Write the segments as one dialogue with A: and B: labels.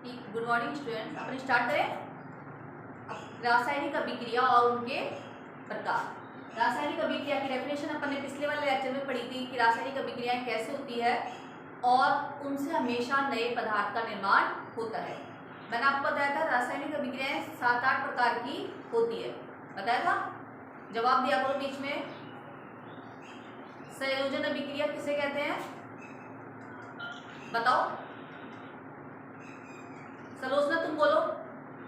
A: Good morning students. अपन start करें रासायनिक अभिक्रिया और उनके प्रकार। रासायनिक अभिक्रिया की डेफिनेशन अपन ने पिछले वाले लेक्चर में पढ़ी थी कि रासायनिक अभिक्रियाएं कैसे होती है और उनसे हमेशा नए पदार्थ का निर्माण होता है। मैंने आपको बताया था रासायनिक अभिक्रियाएं 7-8 प्रकार की होती है, बताया था। जवाब दिया करो बीच में। संयोजन अभिक्रिया किसे कहते हैं बताओ। सलोचना तुम बोलो,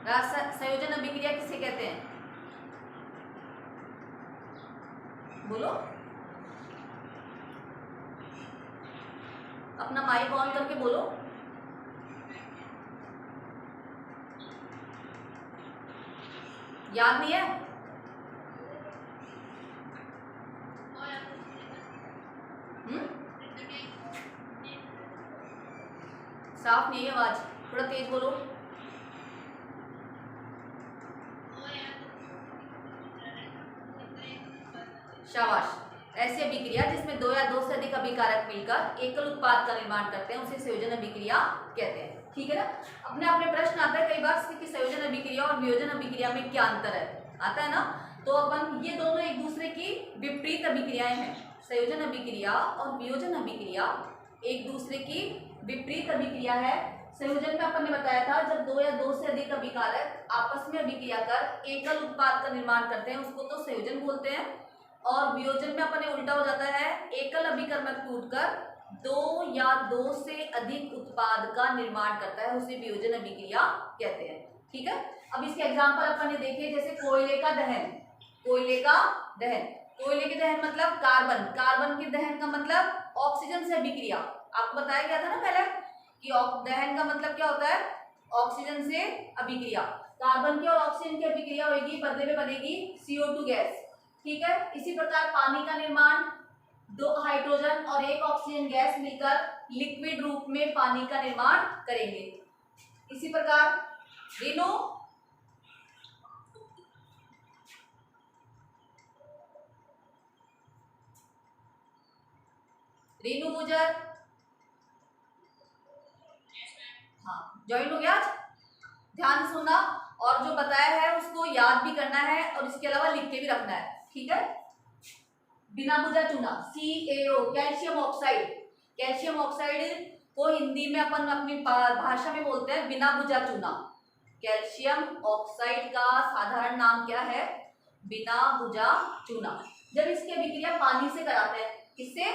A: संयोजन अभिक्रिया किसे कहते हैं बोलो। अपना माइक ऑन करके बोलो। याद नहीं है? साफ नहीं है आवाज, थोड़ा तेज बोलो। शाबाश। ऐसी अभिक्रिया जिसमें दो या दो से अधिक अभिकारक मिलकर एकल उत्पाद का निर्माण करते हैं उसे संयोजन अभिक्रिया कहते हैं। ठीक है ना। अपने अपने प्रश्न आता है कई बार कि संयोजन अभिक्रिया और वियोजन अभिक्रिया में क्या अंतर है, आता है ना। तो अपन ये दोनों एक दूसरे की विपरीत अभिक्रियाएं हैं। संयोजन अभिक्रिया और वियोजन अभिक्रिया एक दूसरे की विपरीत अभिक्रिया है। संयोजन में अपन ने बताया था जब दो या दो से अधिक अभिकारक आपस में अभिक्रिया कर एकल उत्पाद का निर्माण करते हैं उसको तो संयोजन बोलते हैं। और वियोजन में अपन ने उल्टा हो जाता है, एकल अभिकर्मक टूटकर दो या दो से अधिक उत्पाद का निर्माण करता है उसे वियोजन अभिक्रिया कहते हैं। ठीक है। अब इसके एग्जाम्पल अपन ने देखे, जैसे कोयले का दहन। कोयले का दहन, कोयले के दहन मतलब कार्बन, कार्बन के दहन का मतलब ऑक्सीजन से अभिक्रिया। आपको बताया गया था ना पहले कि दहन का मतलब क्या होता है, ऑक्सीजन से अभिक्रिया। कार्बन की और ऑक्सीजन की अभिक्रिया होगी, बदले में बनेगी CO2 गैस। ठीक है। इसी प्रकार पानी का निर्माण, दो हाइड्रोजन और एक ऑक्सीजन गैस मिलकर लिक्विड रूप में पानी का निर्माण करेंगे। इसी प्रकार रेनू गुजर, हाँ ज्वाइन हो गया आज। ध्यान से सुनना और जो बताया है उसको याद भी करना है और इसके अलावा लिख के भी रखना है। ठीक है। बिना बुझा चूना CaO, calcium oxide. Calcium oxide को हिंदी में अपन अपनी भाषा में बोलते हैं बिना बुझा चूना। कैल्शियम ऑक्साइड का साधारण नाम क्या है, बिना बुझा चूना। जब इसकी अभिक्रिया पानी से कराते हैं, किससे,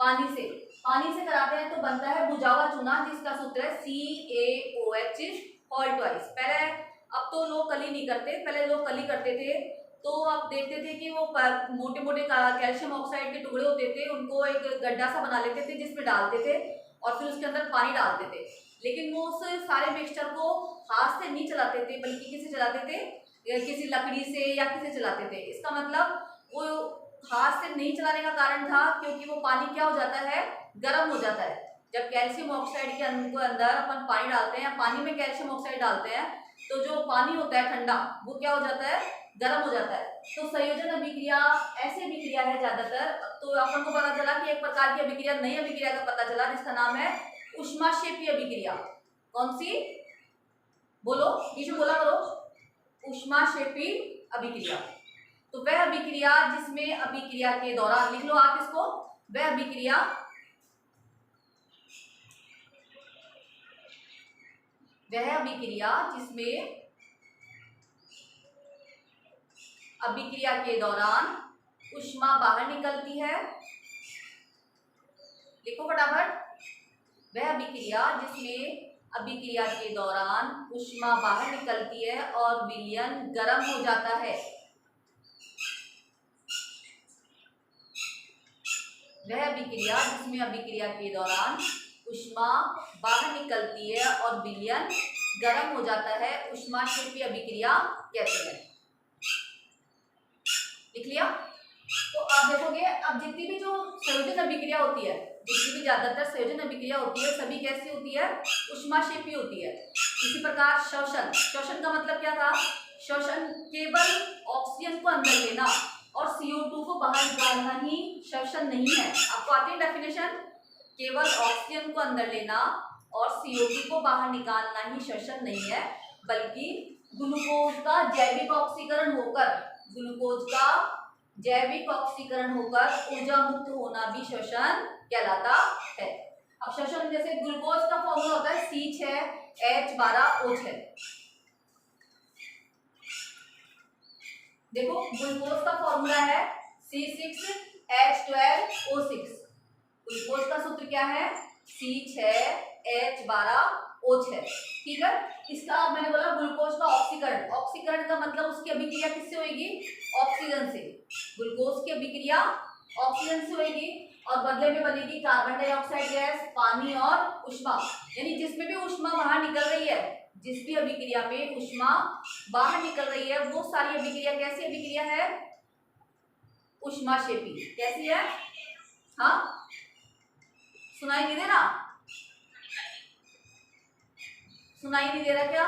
A: पानी से, पानी से कराते हैं तो बनता है बुझा हुआ चूना जिसका सूत्र है CaOH ऑल ट्वाइस। पहले, अब तो लोग कली नहीं करते, पहले लोग कली करते थे तो आप देखते थे कि वो मोटे मोटे कैल्शियम ऑक्साइड के टुकड़े होते थे, उनको एक गड्ढा सा बना लेते थे जिसमें डालते थे और फिर उसके अंदर पानी डालते थे। लेकिन वो उस सारे मिक्सचर को हाथ से नहीं चलाते थे बल्कि किसी चलाते थे, किसी लकड़ी से या किसी चलाते थे। इसका मतलब वो हाथ से नहीं चलाने का कारण था क्योंकि वो पानी क्या हो जाता है, गर्म हो जाता है। जब कैल्शियम ऑक्साइड के अंदर अपन पानी डालते हैं, पानी में कैल्शियम ऑक्साइड डालते हैं तो जो पानी होता है ठंडा वो क्या हो जाता है, गर्म हो जाता है। तो संयोजन अभिक्रिया ऐसी अभिक्रिया है ज्यादातर। तो अपन को पता चला कि एक प्रकार की अभिक्रिया, नई अभिक्रिया का पता चला जिसका नाम है ऊष्माक्षेपी अभिक्रिया। कौन सी बोलो, किसमें बोला करो, ऊष्माक्षेपी अभिक्रिया। तो वह अभिक्रिया जिसमें अभिक्रिया के दौरान, लिख लो आप इसको, वह अभिक्रिया जिसमें अभिक्रिया के दौरान ऊष्मा बाहर निकलती है। लिखो फटाफट। वह अभिक्रिया जिसमें अभिक्रिया के दौरान ऊष्मा बाहर निकलती है और विलयन गर्म हो जाता है। वह अभिक्रिया जिसमें अभिक्रिया के दौरान ऊष्मा बाहर निकलती है और विलयन गर्म हो जाता है, ऊष्माक्षेपी अभिक्रिया कहते हैं। लिख लिया। तो आप देखोगे अब जितनी भी जो संयोजन अभिक्रिया होती है, जितनी भी ज्यादातर संयोजन अभिक्रिया होती है सभी कैसी होती है, ऊष्माक्षेपी होती है। इसी प्रकार श्वसन, श्वसन का मतलब क्या था, श्वसन केवल ऑक्सीजन को अंदर लेना और CO2 को बाहर निकालना ही श्वसन नहीं है। आपको आती है डेफिनेशन, केवल ऑक्सीजन को अंदर लेना और CO2 को बाहर निकालना ही श्वसन नहीं है, बल्कि ग्लूकोज का जैविक ऑक्सीकरण होकर ऊर्जा मुक्त होना भी श्वसन कहलाता है। अब श्वसन जैसे ग्लूकोज का फॉर्मूला होता है C6H12O6। देखो ग्लूकोज का फॉर्मूला है C6H12O6। ग्लूकोज का सूत्र क्या है? C6H12O6। ठीक है। इसका मैंने बोला ग्लूकोज का ऑक्सीकरण का मतलब उसकी अभिक्रिया किससे होगी? ऑक्सीजन से। ग्लूकोज की अभिक्रिया ऑक्सीजन से होगी और बदले में बनेगी कार्बन डाइऑक्साइड गैस, पानी और उष्मा। यानी जिसमें भी उष्मा बाहर निकल रही है, जिस भी अभिक्रिया में उष्मा बाहर निकल रही है, वो सारी अभिक्रिया कैसी अभिक्रिया है? उष्माक्षेपी। कैसी है? हाँ, सुनाई नहीं दे रहा? सुनाई नहीं दे रहा क्या?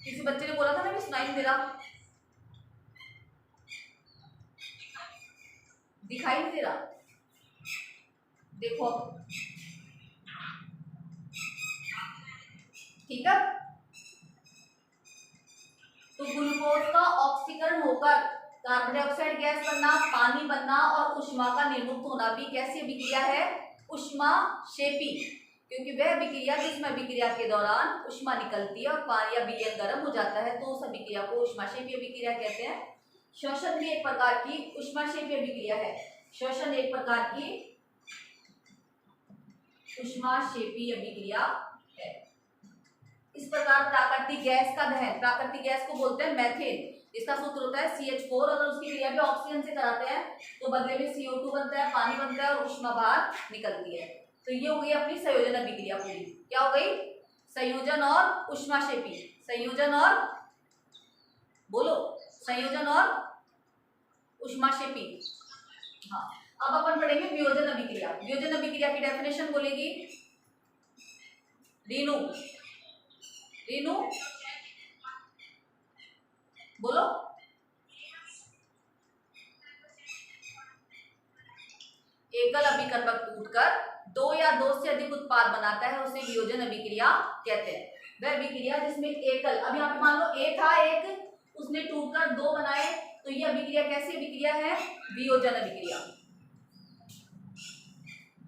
A: किसी बच्चे ने बोला था ना, मैं सुनाई नहीं दे रहा। दिखाई नहीं दे रहा? देखो ठीक है। तो ग्लूकोज का ऑक्सीकरण होकर कार्बन डाइऑक्साइड गैस बनना, पानी बनना और उष्मा का निर्मुक्त होना भी कैसी अभिक्रिया है? उष्माक्षेपी। क्योंकि वह अभिक्रिया जिसमें अभिक्रिया के दौरान उष्मा निकलती है और पानी या विलयन गर्म हो जाता है, तो उस अभिक्रिया को उष्माक्षेपी अभिक्रिया कहते हैं। श्वसन भी एक प्रकार की उष्माक्षेपी अभिक्रिया है। श्वसन एक प्रकार की उष्माक्षेपी अभिक्रिया है। इस प्रकार प्राकृतिक गैस का दहन, प्राकृतिक गैस को बोलते हैं मेथेन, जिसका सूत्र होता है CH4। अगर उसकी क्रिया भी ऑक्सीजन से कराते हैं तो बदले में CO2 बनता है, पानी बनता है और उष्मा बाहर निकलती है। तो ये हो गई अपनी संयोजन अभिक्रिया पूरी। क्या हो गई? संयोजन और उष्माक्षेपी। संयोजन और बोलो, संयोजन और उष्माक्षेपी। हाँ, अब अपन पढ़ेंगे वियोजन अभिक्रिया। वियोजन अभिक्रिया की डेफिनेशन बोलेगी रीनू। रीनू बोलो। एकल अभिकर्मक टूटकर दो या दो से अधिक उत्पाद बनाता है, उसे वियोजन अभिक्रिया कहते हैं। वह अभिक्रिया जिसमें एकल, अब यहाँ पे मान लो ए था एक, उसने टूटकर दो बनाए, तो ये अभिक्रिया कैसी अभिक्रिया है? वियोजन अभिक्रिया।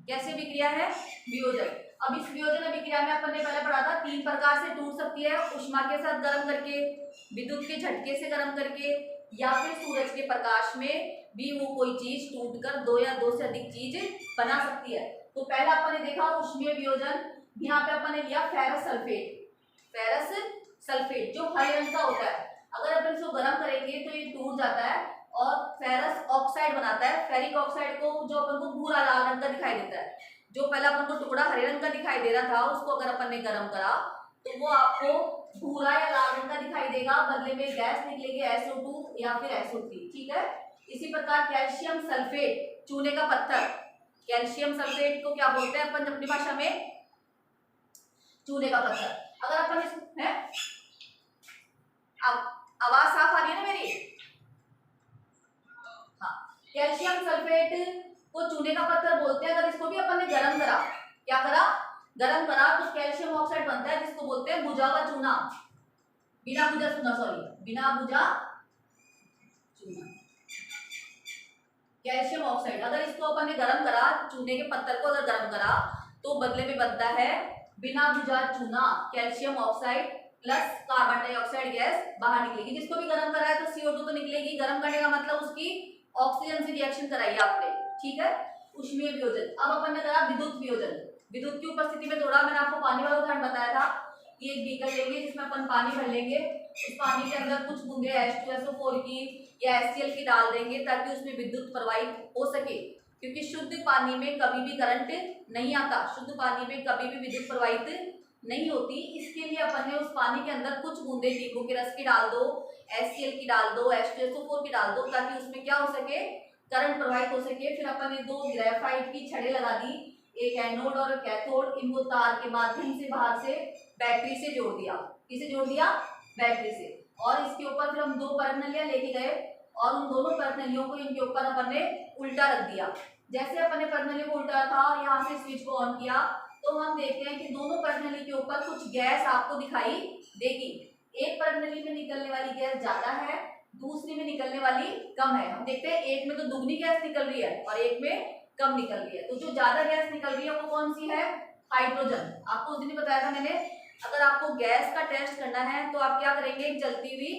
A: कैसी अभिक्रिया है? वियोजन। अब इस वियोजन अभिक्रिया में अपन ने पहले पढ़ा था, तीन प्रकार से टूट सकती है। उष्मा के साथ गर्म करके, विद्युत के झटके से गर्म करके, या फिर सूरज के प्रकाश में भी वो कोई चीज टूटकर दो या दो से अधिक चीज बना सकती है। तो पहला अपन ने देखा उष्मीय वियोजन। यहाँ पे अपन ने लिया फेरस सल्फेट। फेरस सल्फेट जो हरे रंग का होता है, अगर अपन इसको गर्म करेंगे तो ये टूट जाता है और फेरस ऑक्साइड बनाता है। फेरिक ऑक्साइड को जो अपन को भूरा लाल रंग का दिखाई देता है, जो पहला अपन को टुकड़ा हरे रंग का दिखाई दे रहा था, उसको अगर अपन ने गर्म करा तो वो आपको भूरा या लाल रंग का दिखाई देगा। बदले में गैस निकलेगी SO2 या फिर SO3। ठीक है। इसी प्रकार कैल्शियम सल्फेट, चूने का पत्थर, कैल्शियम सल्फेट को क्या बोलते हैं अपन अपनी भाषा में? चूने का पत्थर। अगर अपन इस है, अब आवाज साफ आ रही है ना मेरी? हाँ, कैल्शियम सल्फेट को चूने का पत्थर बोलते हैं। अगर इसको भी अपन ने गर्म करा, क्या करा? गर्म करा तो कैल्शियम ऑक्साइड बनता है, जिसको बोलते हैं भुजा का चूना। बिना भुजा चूना, सॉरी, बिना भुजा चूना, कैल्शियम ऑक्साइड। अगर इसको अपन ने गर्म करा, चूने के पत्थर को अगर गर्म करा, तो बदले में बनता है बिना भुजा चूना, calcium oxide plus carbon dioxide gas बाहर निकलेगी। जिसको भी गर्म करा है तो CO2 तो निकलेगी। गर्म करने का मतलब उसकी ऑक्सीजन से रिएक्शन कराई आपने। ठीक है। उष्मीय वियोजन। अब अपन ने करा विद्युत वियोजन। विद्युत की उपस्थिति में, थोड़ा मैंने आपको पानी वाला उदाहरण बताया था कि एक बीकर लेंगे जिसमें अपन पानी भर लेंगे, उस पानी के अंदर कुछ बूंदे H2SO4 की या HCl की डाल देंगे ताकि उसमें विद्युत प्रवाहित हो सके। क्योंकि शुद्ध पानी में कभी भी करंट नहीं आता, शुद्ध पानी में कभी भी विद्युत प्रवाहित नहीं होती। इसके लिए अपन ने उस पानी के अंदर कुछ बूंदे नींबू के रस की डाल दो, HCl की डाल दो, H2SO4 की डाल दो, ताकि उसमें क्या हो सके? करंट प्रवाहित हो सके। फिर अपन ने दो ग्रेफाइट की छड़ें लगा दी, एक एनोड और कैथोड। इनको तार के माध्यम से बाहर से बैटरी से जोड़ दिया। किसे जोड़ दिया? बैटरी से। और इसके ऊपर फिर हम दो परत नलियां लेके गए और उन दोनों परत नलियों को इनके ऊपर अपन ने उल्टा रख दिया। जैसे अपन ने पर्नली को उल्टा था और यहाँ से स्विच को ऑन किया तो हम देखते हैं कि दोनों पर्नली के ऊपर कुछ गैस आपको दिखाई देगी। एक पर्नली में निकलने वाली गैस ज्यादा है, दूसरी में निकलने वाली कम है। हम देखते हैं एक में तो दुगनी गैस निकल रही है और एक में कम निकल रही है। तो जो ज्यादा गैस निकल रही है वो कौन सी है? हाइड्रोजन। आपको उस दिन बताया था मैंने, अगर आपको गैस का टेस्ट करना है तो आप क्या करेंगे, एक जलती हुई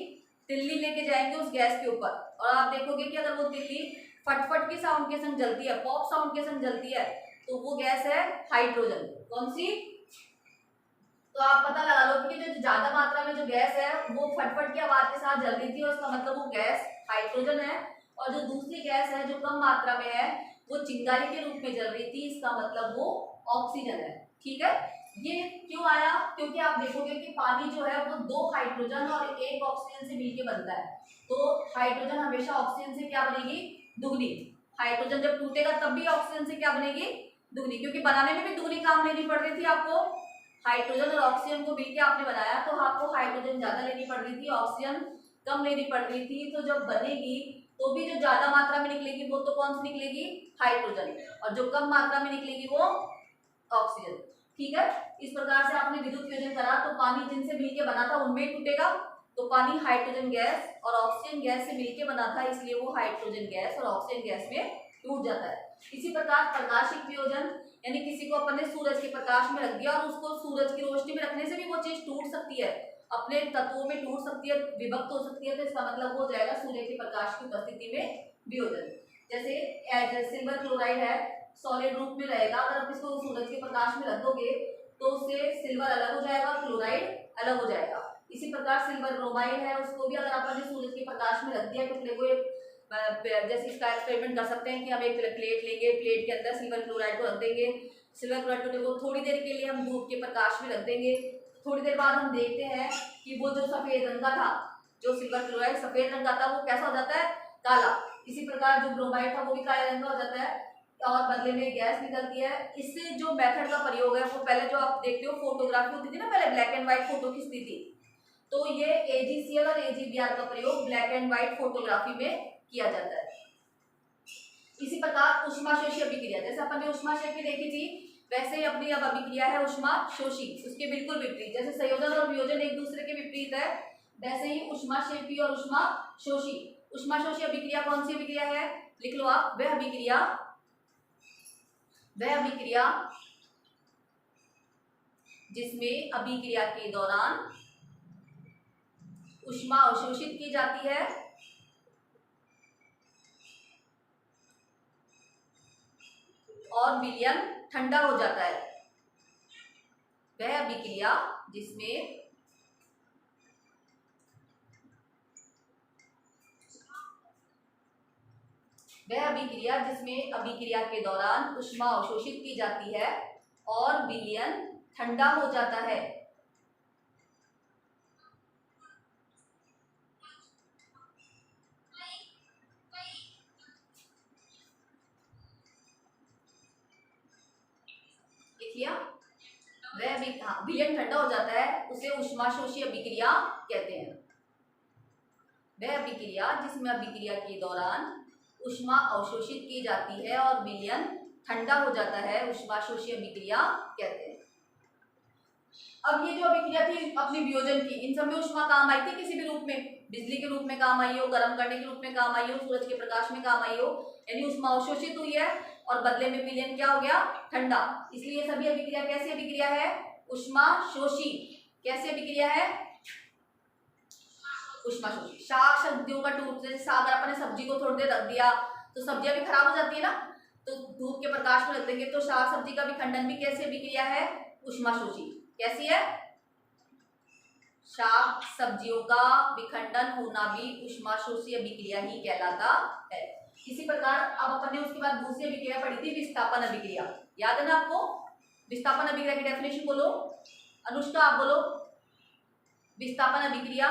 A: तिल्ली लेके जाएंगे उस गैस के ऊपर और आप देखोगे कि अगर वो तिल्ली फटफट की साउंड के संग जलती है, पॉप साउंड के संग जलती है, तो वो गैस है हाइड्रोजन। कौन सी? तो आप पता लगा लो कि जो ज्यादा मात्रा में जो गैस है वो फटफट की आवाज के साथ जल रही थी और उसका मतलब वो गैस हाइड्रोजन है, और जो दूसरी गैस है जो कम मात्रा में है वो चिंगारी के रूप में जल रही थी, इसका मतलब वो ऑक्सीजन है। ठीक है, ये क्यों आया? क्योंकि आप देखोगे कि पानी जो है वो दो हाइड्रोजन और एक ऑक्सीजन से मिलकर बनता है। तो हाइड्रोजन हमेशा ऑक्सीजन से क्या बनेगी? दुगनी। हाइड्रोजन जब टूटेगा तब भी ऑक्सीजन से क्या बनेगी? दुगनी, क्योंकि बनाने में भी दुगनी काम लेनी पड़ रही थी आपको। हाइड्रोजन और ऑक्सीजन को मिलकर आपने बनाया तो आपको हाइड्रोजन ज्यादा लेनी पड़ रही थी, ऑक्सीजन कम लेनी पड़ रही थी। तो जब बनेगी तो भी जो ज्यादा मात्रा में निकलेगी वो तो कौन सी निकलेगी? हाइड्रोजन, और जो कम मात्रा में निकलेगी वो ऑक्सीजन। ठीक है, इस प्रकार से आपने विद्युत वियोजन करा तो पानी जिनसे मिलके बना था उनमें ही टूटेगा। तो पानी हाइड्रोजन गैस और ऑक्सीजन गैस से मिलके बना था, इसलिए वो हाइड्रोजन गैस और ऑक्सीजन गैस में टूट जाता है। इसी प्रकार प्रकाशिक वियोजन, यानी किसी को अपन ने सूरज के प्रकाश में रख दिया और उसको सूरज की रोशनी में रखने से भी वो चीज टूट सकती है, अपने तत्वों में टूट सकती है, विभक्त हो सकती है। तो इसका मतलब हो जाएगा सूर्य के प्रकाश की उपस्थिति में वियोजन। जैसे सिल्वर क्लोराइड है, सॉलिड रूप में रहेगा, अगर आप इसको सूरज के प्रकाश में रख दोगे तो उससे सिल्वर अलग हो जाएगा, क्लोराइड अलग हो जाएगा। इसी प्रकार सिल्वर ब्रोमाइड है, उसको भी अगर अपन ने सूरज के प्रकाश में रख दिया टुकड़े को, जैसे इसका एक्सपेरिमेंट कर सकते हैं कि हम एक प्लेट लेंगे, प्लेट के अंदर सिल्वर क्लोराइड को रख देंगे, सिल्वर क्लोराइड को थोड़ी देर के लिए हम धूप के प्रकाश में रख देंगे, थोड़ी देर बाद हम देखते हैं कि वो जो सफेद रंग का था, जो सिल्वर क्लोराइड सफेद रंग का था, वो कैसा हो जाता है? काला। इसी प्रकार जो ब्रोमाइड था वो भी काले रंग का हो जाता है और बदले में गैस निकलती है। इससे जो मेथड का प्रयोग है वो पहले जो आप देखते हो फोटोग्राफी होती थी ना, पहले ब्लैक एंड व्हाइट फोटो खींचती थी, तो ये AgCl और AgBr का प्रयोग ब्लैक एंड व्हाइट फोटोग्राफी में किया जाता है। इसी प्रकार ऊष्माशोषी अभिक्रिया, जैसे अपन ने ऊष्माशेपी देखी थी वैसे ही अपनी अब अभिक्रिया है ऊष्माशोषी, उसके बिल्कुल विपरीत। जैसे संयोजन और वियोजन एक दूसरे के विपरीत है, वैसे ही ऊष्माशेपी और ऊष्माशोषी। ऊष्माशोषी अभिक्रिया कौन सी अभिक्रिया है? लिख लो आप, वह अभिक्रिया जिसमें अभिक्रिया के दौरान ऊष्मा अवशोषित की जाती है और विलयन ठंडा हो जाता है। वह अभिक्रिया जिसमें अभिक्रिया के दौरान ऊष्मा अवशोषित की जाती है और विलयन ठंडा हो जाता है। विलयन ठंडा हो जाता है, उसे ऊष्माशोषी अभिक्रिया कहते हैं। वह अभिक्रिया जिसमें अभिक्रिया के दौरान ऊष्मा अवशोषित की जाती है और विलयन ठंडा हो जाता है, ऊष्माशोषी अभिक्रिया कहते हैं। अब ये जो अभिक्रिया थी अपनी वियोजन की, इन सब में ऊष्मा काम आई थी किसी भी रूप में, बिजली के रूप में काम आई हो, गर्म करने के रूप में काम आई हो, सूरज के प्रकाश में काम आई हो, यानी ऊष्मा अवशोषित हुई है और बदले में विलयन क्या हो गया? ठंडा। इसलिए सभी अभिक्रिया कैसी अभिक्रिया है? ऊष्माशोषी। कैसी अभिक्रिया है? ऊष्माशोषी। शाक सब्जियों का टूट, जैसे अगर अपने सब्जी को थोड़ी देर रख दिया तो सब्जियां भी खराब हो जाती है ना, तो धूप के प्रकाश में रख देंगे तो शाक सब्जी का भी खंडन भी कैसी अभिक्रिया है? ऊष्माशोषी। कैसी है? शाक सब्जियों का विखंडन होना भी ऊष्माशोषी अभिक्रिया ही कहलाता है। इसी प्रकार अब अपन ने उसके बाद दूसरी अभिक्रिया पढ़ी थी विस्थापन अभिक्रिया, याद है ना आपको? विस्थापन अभिक्रिया की डेफिनेशन बोलो, अनुष्का आप बोलो। विस्थापन अभिक्रिया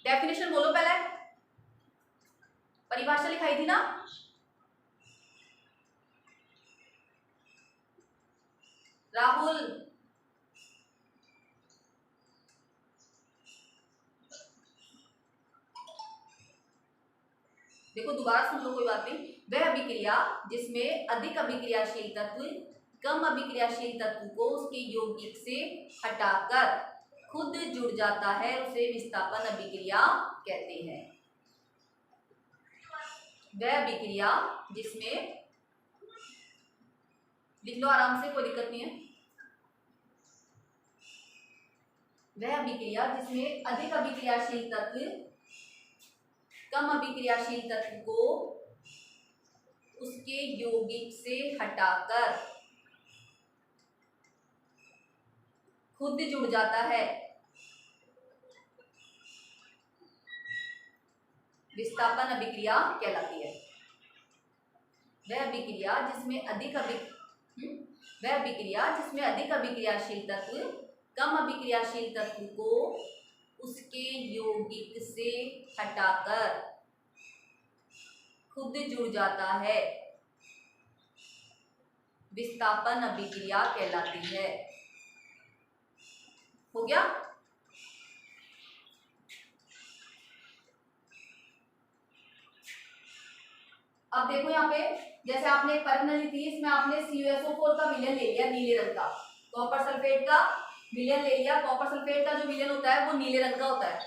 A: डेफिनेशन बोलो, पहले परिभाषा लिखाई थी ना? राहुल देखो दोबारा सुन लो, कोई बात नहीं। वह अभिक्रिया जिसमें अधिक अभिक्रियाशील तत्व कम अभिक्रियाशील तत्व को उसके यौगिक से हटाकर खुद जुड़ जाता है, उसे विस्थापन अभिक्रिया कहते हैं। वह अभिक्रिया जिसमें, लिख लो आराम से, कोई दिक्कत नहीं है। वह अभिक्रिया जिसमें अधिक अभिक्रियाशील तत्व कम अभिक्रियाशील तत्व को उसके यौगिक से हटाकर खुद जुड़ जाता है, विस्थापन अभिक्रिया कहलाती है। वह अभिक्रिया जिसमें अधिक अभिक्रियाशील तत्व कम अभिक्रियाशील तत्व को उसके यौगिक से हटाकर खुद जुड़ जाता है, विस्थापन अभिक्रिया कहलाती है। हो गया? अब देखो यहाँ पे, जैसे आपने एक परख नली थी, इसमें आपने CuSO4 का विलयन ले लिया नीले रंग का, कॉपर सल्फेट का विलयन ले लिया। कॉपर सल्फेट का जो विलयन होता है वो नीले रंग का होता है।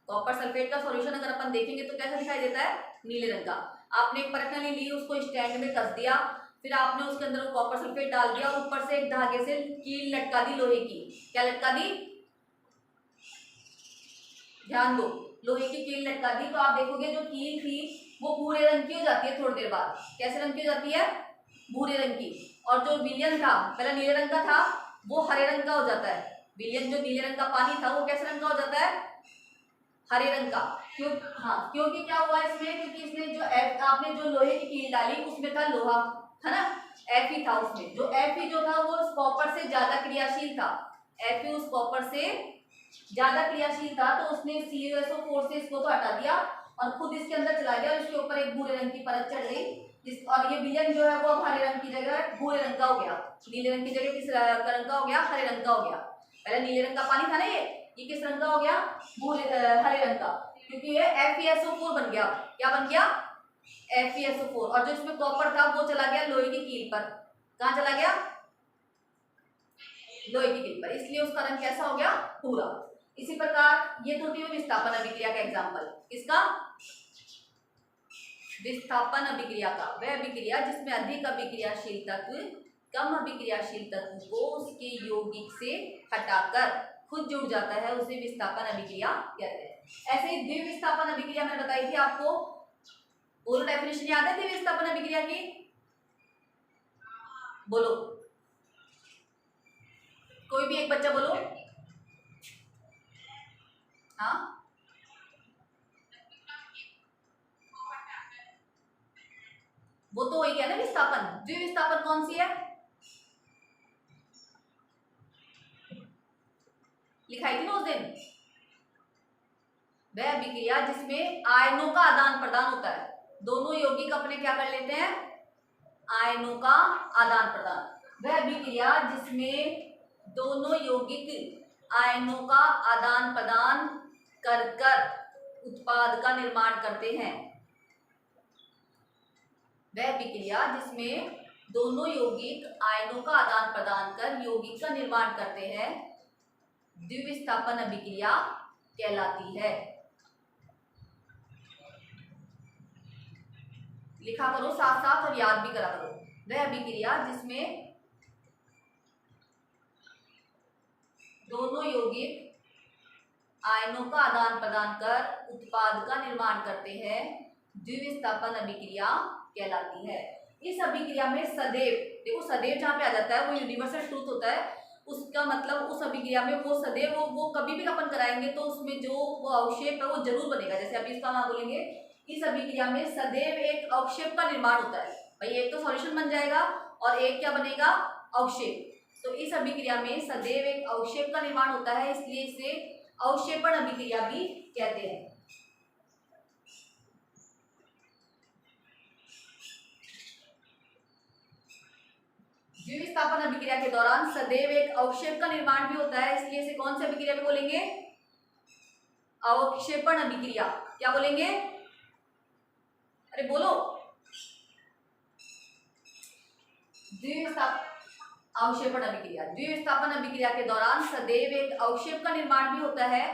A: कॉपर सल्फेट का सॉल्यूशन अगर अपन देखेंगे तो कैसा दिखाई देता है? नीले रंग का। आपने एक परख नली ली, उसको स्टैंड में कस दिया, फिर आपने उसके अंदर वो कॉपर सल्फेट डाल दिया और ऊपर से एक धागे से कील लटका दी लोहे की। क्या लटका दी? ध्यान दो, लोहे की कील लटका दी। तो आप देखोगे जो कील थी वो भूरे रंग की हो जाती है थोड़ी देर बाद। कैसे रंग की हो जाती है? भूरे रंग की। और जो विलयन था पहले नीले रंग का था, वो हरे रंग का हो जाता है। विलयन जो नीले रंग का पानी था वो कैसे रंग का हो जाता है? हरे रंग का। क्योंकि क्या हुआ इसमें, क्योंकि इसने जो आपने जो लोहे की कील डाली उसमें था लोहा, है ना, Fe था उसमें। जो Fe जो था वो उस कॉपर से ज्यादा क्रियाशील था। Fe उस कॉपर से ज्यादा क्रियाशील था, तो उसने CuSO4 से इसको तो हटा दिया और खुद इसके अंदर चला गया और इसके ऊपर एक भूरे रंग की परत चढ़ गई। और ये विलयन जो है वो अब हरे रंग की जगह भूरे रंग का हो गया। नीले रंग की जगह किस रंग का हो गया? हरे रंग का हो गया। पहले नीले रंग का पानी था ना, ये किस रंग का हो गया? हरे रंग का, क्योंकि ये FeSO4 बन गया। क्या बन गया? FeSO4। और जो इसमें कॉपर था वो चला गया लोहे की कील पर। कहाँ चला गया? लोहे की कील पर, इसलिए उसका रंग कैसा हो गया? भूरा। इसी प्रकार ये तो थी विस्थापन अभिक्रिया का एग्जाम्पल। किसका? विस्थापन अभिक्रिया का। वह अभिक्रिया जिसमें अधिक अभिक्रियाशील तत्व कम अभिक्रियाशील तत्व को उसके यौगिक से हटाकर खुद जुड़ जाता है, उसे विस्थापन अभिक्रिया कहते हैं। ऐसे ही द्विविस्थापन अभिक्रिया मैंने बताई थी आपको। बोलो, डेफिनेशन याद है द्विविस्थापन अभिक्रिया की? बोलो, कोई भी एक बच्चा बोलो। हाँ, वो तो वही है ना विस्थापन। द्विविस्थापन कौन सी है? लिखाई थी ना उस दिन। वह अभिक्रिया जिसमें आयनों का आदान प्रदान होता है। दोनों यौगिक अपने क्या कर लेते हैं? आयनों का आदान प्रदान। वह अभिक्रिया जिसमें दोनों यौगिक आयनों का आदान प्रदान कर उत्पाद का निर्माण करते हैं। वह अभिक्रिया जिसमें दोनों यौगिक आयनों का आदान प्रदान कर यौगिक का निर्माण करते हैं, द्विविस्थापन अभिक्रिया कहलाती है। लिखा करो साथ साथ और याद भी करा करो। वह अभिक्रिया जिसमें दोनों यौगिक आयनों का आदान प्रदान कर उत्पाद का निर्माण करते हैं, द्विविस्थापन अभिक्रिया कहलाती है। इस अभिक्रिया में सदैव, देखो सदैव जहाँ पे आ जाता है वो यूनिवर्सल ट्रूथ होता है। उसका मतलब उस अभिक्रिया में वो सदैव वो कभी भी अपन कराएंगे तो उसमें जो वो अवक्षेप है वो जरूर बनेगा। जैसे अभी इसका नाम बोलेंगे, इस अभिक्रिया में सदैव एक अवक्षेप का निर्माण होता है। भाई एक तो सॉल्यूशन बन जाएगा और एक क्या बनेगा? अवक्षेप। तो इस अभिक्रिया में सदैव एक अवक्षेप का निर्माण होता है, इसलिए इसे अवक्षेपण अभिक्रिया भी कहते हैं। द्विविस्थापन अभिक्रिया के दौरान सदैव एक अवक्षेप का निर्माण भी होता है, इसलिए इसे कौन सी अभिक्रिया भी बोलेंगे? अवक्षेपण अभिक्रिया। क्या बोलेंगे? अरे बोलो। अवक्षेपण अभिक्रिया, द्विविस्थापन अभिक्रिया के दौरान सदैव एक अवक्षेप का निर्माण भी होता है,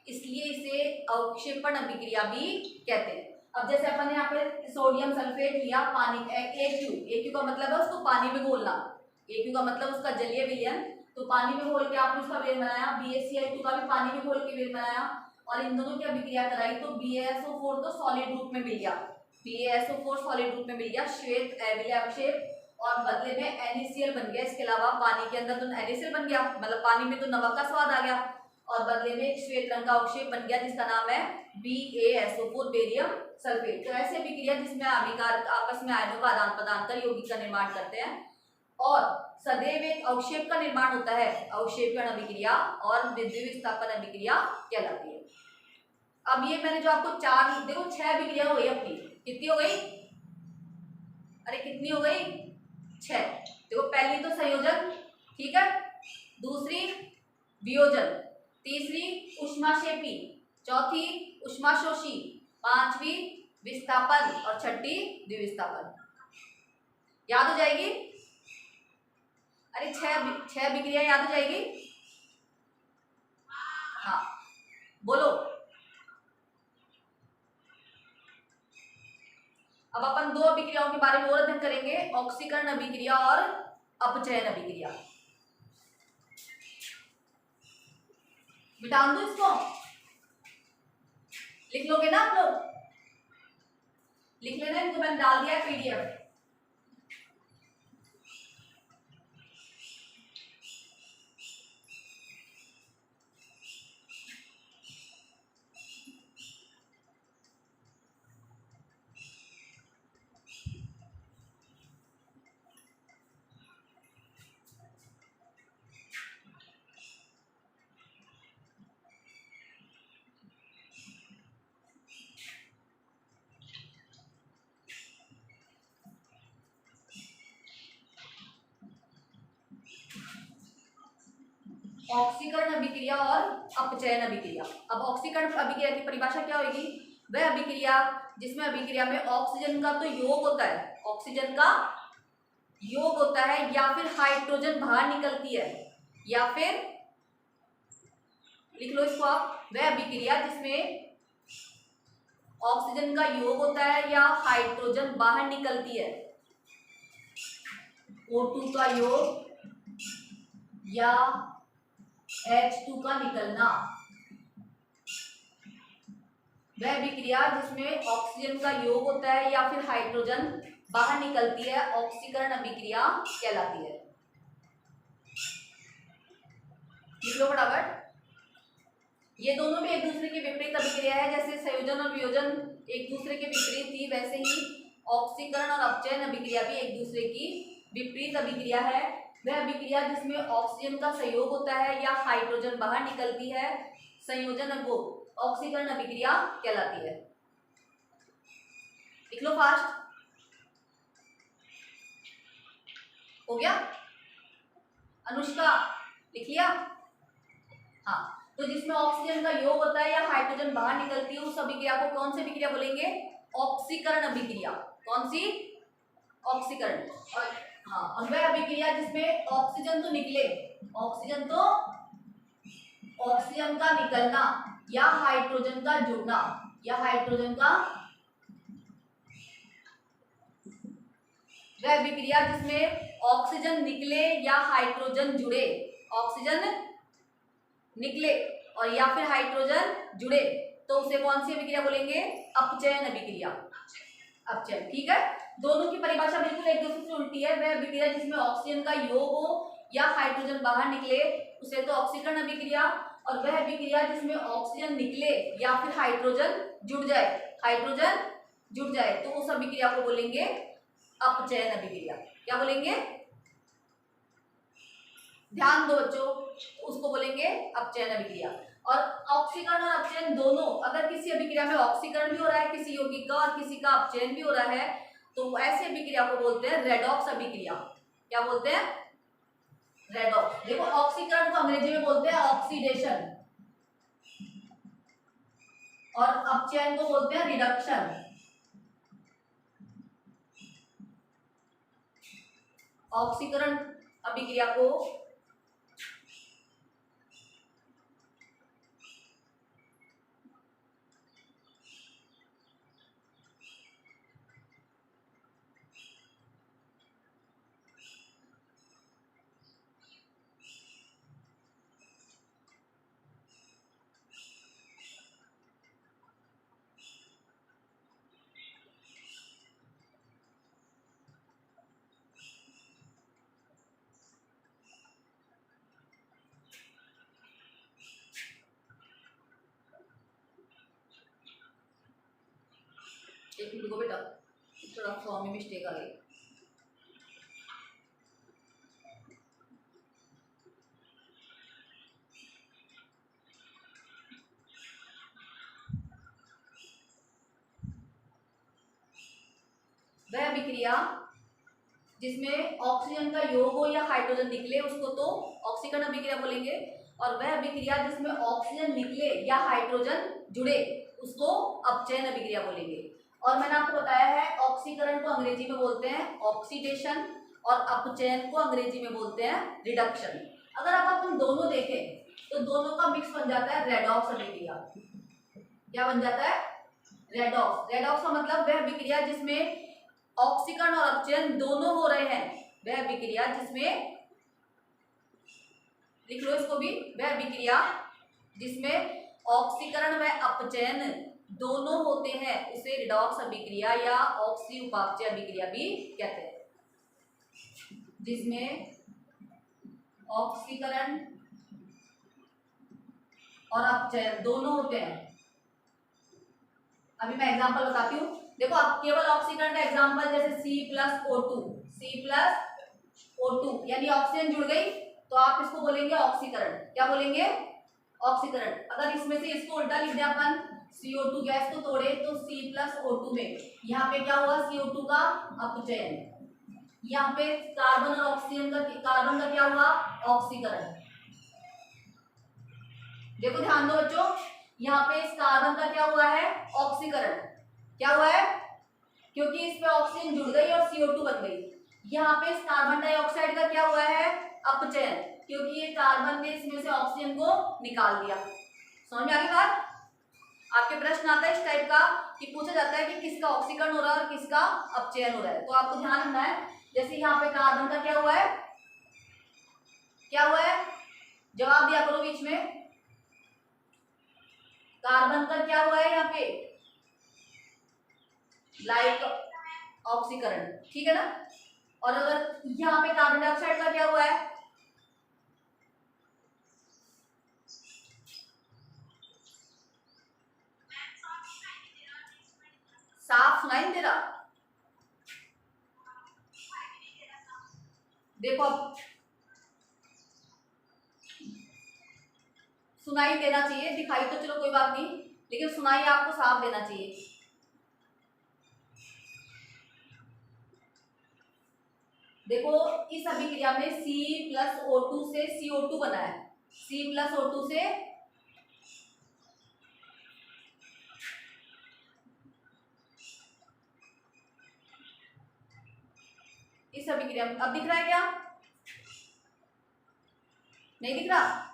A: इसलिए इसे अवक्षेपण अभिक्रिया भी कहते हैं। अब जैसे अपन ने यहाँ पे सोडियम सल्फेट लिया, पानी AQ का मतलब है उसको पानी में घोलना, AQ का मतलब उसका जलीय विलयन, तो पानी में घोल के आपने उसका विलयन बनाया। BaCl2 का भी पानी में घोल के विलयन बनाया और इन दोनों की अभिक्रिया कराई तो BaSO4 तो सॉलिड रूप में मिल गया, BaSO4 सॉलिड रूप में मिल गया, श्वेत अविलय अवक्षेप, और बदले में NaCl बन गया। इसके अलावा पानी के अंदर तो NaCl बन गया, मतलब पानी में तो नमक का स्वाद आ गया, और बदले में एक श्वेत रंग का अवक्षेप बन गया जिसका नाम है BaSO4 बेरियम सल्फेट। तो ऐसी अभिक्रिया जिसमें अभिकारक आपस में आयनों का आदान प्रदान कर यौगिक का निर्माण करते हैं और सदैव एक अवक्षेप का निर्माण होता है, अवक्षेपण अभिक्रिया और द्विविस्थापन अभिक्रिया कहलाती है। अब ये मैंने जो आपको चार देखो 6 अभिक्रिया हो गई अपनी, कितनी हो गई? अरे कितनी हो गई? 6। देखो पहली तो संयोजन, ठीक है, दूसरी वियोजन, तीसरी ऊष्माक्षेपी, चौथी ऊष्माशोषी, पांचवी विस्थापन और छठी द्विविस्थापन। याद हो जाएगी? अरे 6 अभिक्रिया याद हो जाएगी? हाँ बोलो। अब अपन 2 अभिक्रियाओं के बारे में और अध्ययन करेंगे, ऑक्सीकरण अभिक्रिया और अपचयन अभिक्रिया। मिटा दो इसको, लिख लोगे ना आप लोग? लिख लेना, इनको मैंने डाल दिया है PDF। ऑक्सीकरण अभिक्रिया और अपचयन अभिक्रिया। अब ऑक्सीकरण अभिक्रिया की परिभाषा क्या होगी? वह अभिक्रिया जिसमें अभिक्रिया में ऑक्सीजन का तो योग होता है, ऑक्सीजन का योग होता है, या फिर हाइड्रोजन बाहर निकलती है, या फिर लिख लो इसको आप, वह अभिक्रिया जिसमें ऑक्सीजन का योग होता है या हाइड्रोजन बाहर निकलती है, O2 का योग या H2 का निकलना, वह अभिक्रिया जिसमें ऑक्सीजन का योग होता है या फिर हाइड्रोजन बाहर निकलती है, ऑक्सीकरण अभिक्रिया कहलाती है। लिख लो फटाफट। ये दोनों भी एक दूसरे के विपरीत अभिक्रिया है, जैसे संयोजन और वियोजन एक दूसरे के विपरीत थी, वैसे ही ऑक्सीकरण और अपचयन अभिक्रिया भी एक दूसरे की विपरीत अभिक्रिया है। वह अभिक्रिया जिसमें ऑक्सीजन का सहयोग होता है या हाइड्रोजन बाहर निकलती है, संयोजन वो ऑक्सीकरण अभिक्रिया कहलाती है। लिख लो फास्ट, हो गया? अनुष्का लिख लिया? हाँ, तो जिसमें ऑक्सीजन का योग होता है या हाइड्रोजन बाहर निकलती है, उस अभिक्रिया को कौन सी अभिक्रिया बोलेंगे? ऑक्सीकरण अभिक्रिया। कौन सी? ऑक्सीकरण। और हाँ, और वह अभिक्रिया जिसमें ऑक्सीजन तो निकले, ऑक्सीजन का निकलना या हाइड्रोजन का जुड़ना, या हाइड्रोजन का, वह अभिक्रिया जिसमें ऑक्सीजन निकले या हाइड्रोजन जुड़े, ऑक्सीजन निकले और या फिर हाइड्रोजन जुड़े, तो उसे कौन सी अभिक्रिया बोलेंगे? अपचयन अभिक्रिया। अपचयन, ठीक है। दोनों की परिभाषा बिल्कुल एक दूसरे से उल्टी है। वह अभिक्रिया जिसमें ऑक्सीजन का योग हो या हाइड्रोजन बाहर निकले उसे तो ऑक्सीकरण अभिक्रिया, और वह अभिक्रिया जिसमें ऑक्सीजन निकले या फिर हाइड्रोजन जुड़ जाए तो उस अभिक्रिया को बोलेंगे अपचयन अभिक्रिया। क्या बोलेंगे? ध्यान दो बच्चों, उसको बोलेंगे अपचयन अभिक्रिया। और ऑक्सीकरण और अपचयन दोनों, अगर किसी अभिक्रिया में ऑक्सीकरण भी हो रहा है किसी यौगिक का और किसी का अपचयन भी हो रहा है, तो ऐसी अभिक्रिया को बोलते हैं रेडॉक्स अभिक्रिया। क्या बोलते हैं? रेडॉक्स। देखो ऑक्सीकरण को अंग्रेजी में बोलते हैं ऑक्सीडेशन और अपचयन को बोलते हैं रिडक्शन। ऑक्सीकरण अभिक्रिया को एक मिनट को बेटा, थोड़ा फॉर्म में मिस्टेक आ गई। वह अभिक्रिया जिसमें ऑक्सीजन का योग हो या हाइड्रोजन निकले उसको तो ऑक्सीकरण अभिक्रिया बोलेंगे, और वह अभिक्रिया जिसमें ऑक्सीजन निकले या हाइड्रोजन जुड़े उसको अपचयन अभिक्रिया बोलेंगे। और मैंने आपको बताया है ऑक्सीकरण को अंग्रेजी में बोलते हैं ऑक्सीडेशन और अपचयन को अंग्रेजी में बोलते हैं रिडक्शन। अगर आप अपन दोनों देखें तो दोनों का मिक्स बन जाता है रेडॉक्स अभिक्रिया। क्या बन जाता है? रेडॉक्स। रेडॉक्स का मतलब वह अभिक्रिया जिसमें ऑक्सीकरण और अपचयन दोनों हो रहे हैं, वह अभिक्रिया जिसमें, लिख लो इसको भी, वह अभिक्रिया जिसमें ऑक्सीकरण व अपचयन दोनों होते हैं उसे रिडॉक्स अभिक्रिया या ऑक्सी उपापचय अभिक्रिया भी कहते हैं। जिसमें ऑक्सीकरण और अपचयन दोनों होते हैं। अभी मैं एग्जांपल बताती हूँ। देखो आप केवल ऑक्सीकरण का एग्जांपल जैसे C+O2 यानी ऑक्सीजन जुड़ गई तो आप इसको बोलेंगे ऑक्सीकरण। क्या बोलेंगे? ऑक्सीकरण। अगर इसमें से इसको उल्टा लिख दिया अपन, CO2 गैस को तोड़े तो C+O2 में यहाँ पे क्या हुआ? CO2 का अपचयन। यहाँ पे कार्बन और ऑक्सीजन का, कार्बन का क्या हुआ? ऑक्सीकरण। देखो ध्यान दो बच्चों, यहाँ पे इस कार्बन का क्या हुआ है? ऑक्सीकरण। क्या हुआ है? क्योंकि इस पे ऑक्सीजन जुड़ गई और CO2 बन गई। यहाँ पे इस कार्बन डाइऑक्साइड का क्या हुआ है? अपचयन, क्योंकि ये कार्बन ने इसमें से ऑक्सीजन को निकाल दिया। समझ में आ गई बात? आपके प्रश्न आता है इस टाइप का कि पूछा जाता है कि किसका ऑक्सीकरण हो रहा है और किसका अपचयन हो रहा है, तो आपको ध्यान रखना है। जैसे यहाँ पे कार्बन का क्या हुआ है? क्या हुआ है? जवाब दिया करो बीच में। कार्बन का क्या हुआ है? यहाँ पे लाइक ऑक्सीकरण, ठीक है ना। और अगर यहाँ पे कार्बन डाइऑक्साइड का क्या हुआ है? साफ सुनाई नहीं दे रहा? देखो अब सुनाई देना चाहिए, दिखाई तो चलो कोई बात नहीं, लेकिन सुनाई आपको साफ देना चाहिए। देखो इस अभिक्रिया में C+O2 से CO2 बना है। C+O2 से इस अभिक्रिया में अब दिख रहा है क्या? नहीं दिख रहा?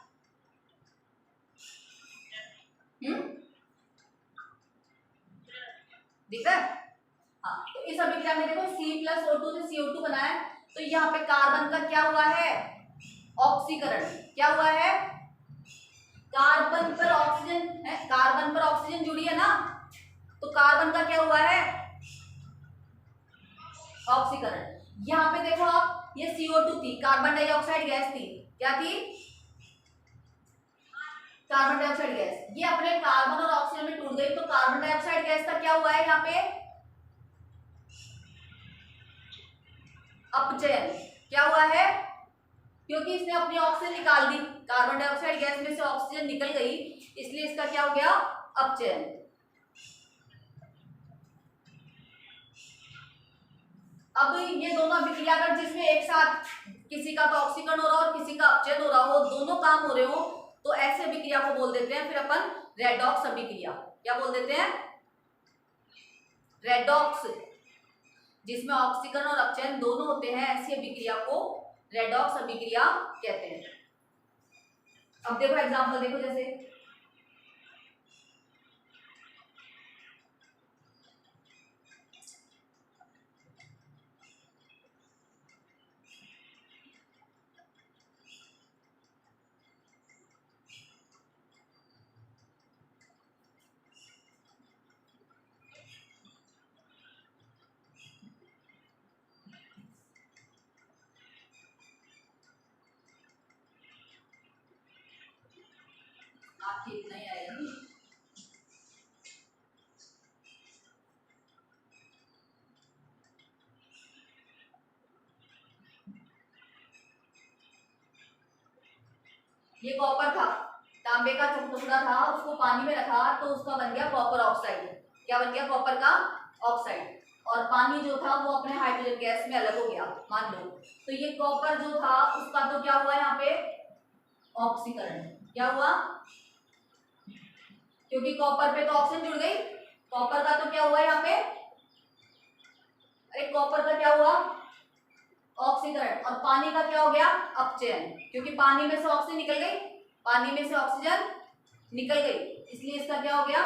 A: दिख रहा है? हाँ, तो इस अभिक्रिया में देखो C+O2 से CO2 बना है, तो यहाँ पे कार्बन का क्या हुआ है? ऑक्सीकरण। क्या हुआ है? कार्बन पर ऑक्सीजन है, कार्बन पर ऑक्सीजन जुड़ी है ना, तो कार्बन का क्या हुआ है? ऑक्सीकरण। यहाँ पे देखो आप, ये CO2 थी, कार्बन डाइऑक्साइड गैस थी। क्या थी? Carbon dioxide gas. ये अपने कार्बन और ऑक्सीजन में टूट गई, तो कार्बन डाइऑक्साइड गैस का क्या हुआ है? यहाँ पे अपचयन। क्या हुआ है? क्योंकि इसने अपनी ऑक्सीजन निकाल दी, कार्बन डाइऑक्साइड गैस में से ऑक्सीजन निकल गई, इसलिए इसका क्या हो गया? अपचयन। अब ये दोनों अभिक्रिया अगर जिसमें एक साथ किसी का तो ऑक्सीकरण हो रहा हो और किसी का अपचयन हो रहा हो, दोनों काम हो रहे हो, तो ऐसे अभिक्रिया को बोल देते हैं फिर अपन रेडॉक्स अभिक्रिया। क्या बोल देते हैं? रेडॉक्स। जिसमें ऑक्सीकरण और अपचयन दोनों होते हैं, ऐसी अभिक्रिया को रेडॉक्स अभिक्रिया कहते हैं। अब देखो एग्जांपल देखो, जैसे आपके इतना ही आएगा नहीं। ये कॉपर था, तांबे का टुकड़ा था, उसको पानी में रखा तो उसका बन गया कॉपर ऑक्साइड। क्या बन गया? कॉपर का ऑक्साइड। और पानी जो था वो अपने हाइड्रोजन गैस में अलग हो गया मान लो। तो ये कॉपर जो था उसका तो क्या हुआ यहाँ पे? ऑक्सीकरण। क्या हुआ? क्योंकि कॉपर पे तो ऑक्सीजन जुड़ गई, कॉपर का तो क्या हुआ यहाँ पे? अरे कॉपर का क्या हुआ? ऑक्सीकरण। और पानी का क्या हो गया? अपचयन, क्योंकि पानी में से ऑक्सीजन निकल गई, पानी में से ऑक्सीजन निकल गई, इसलिए इसका क्या हो गया?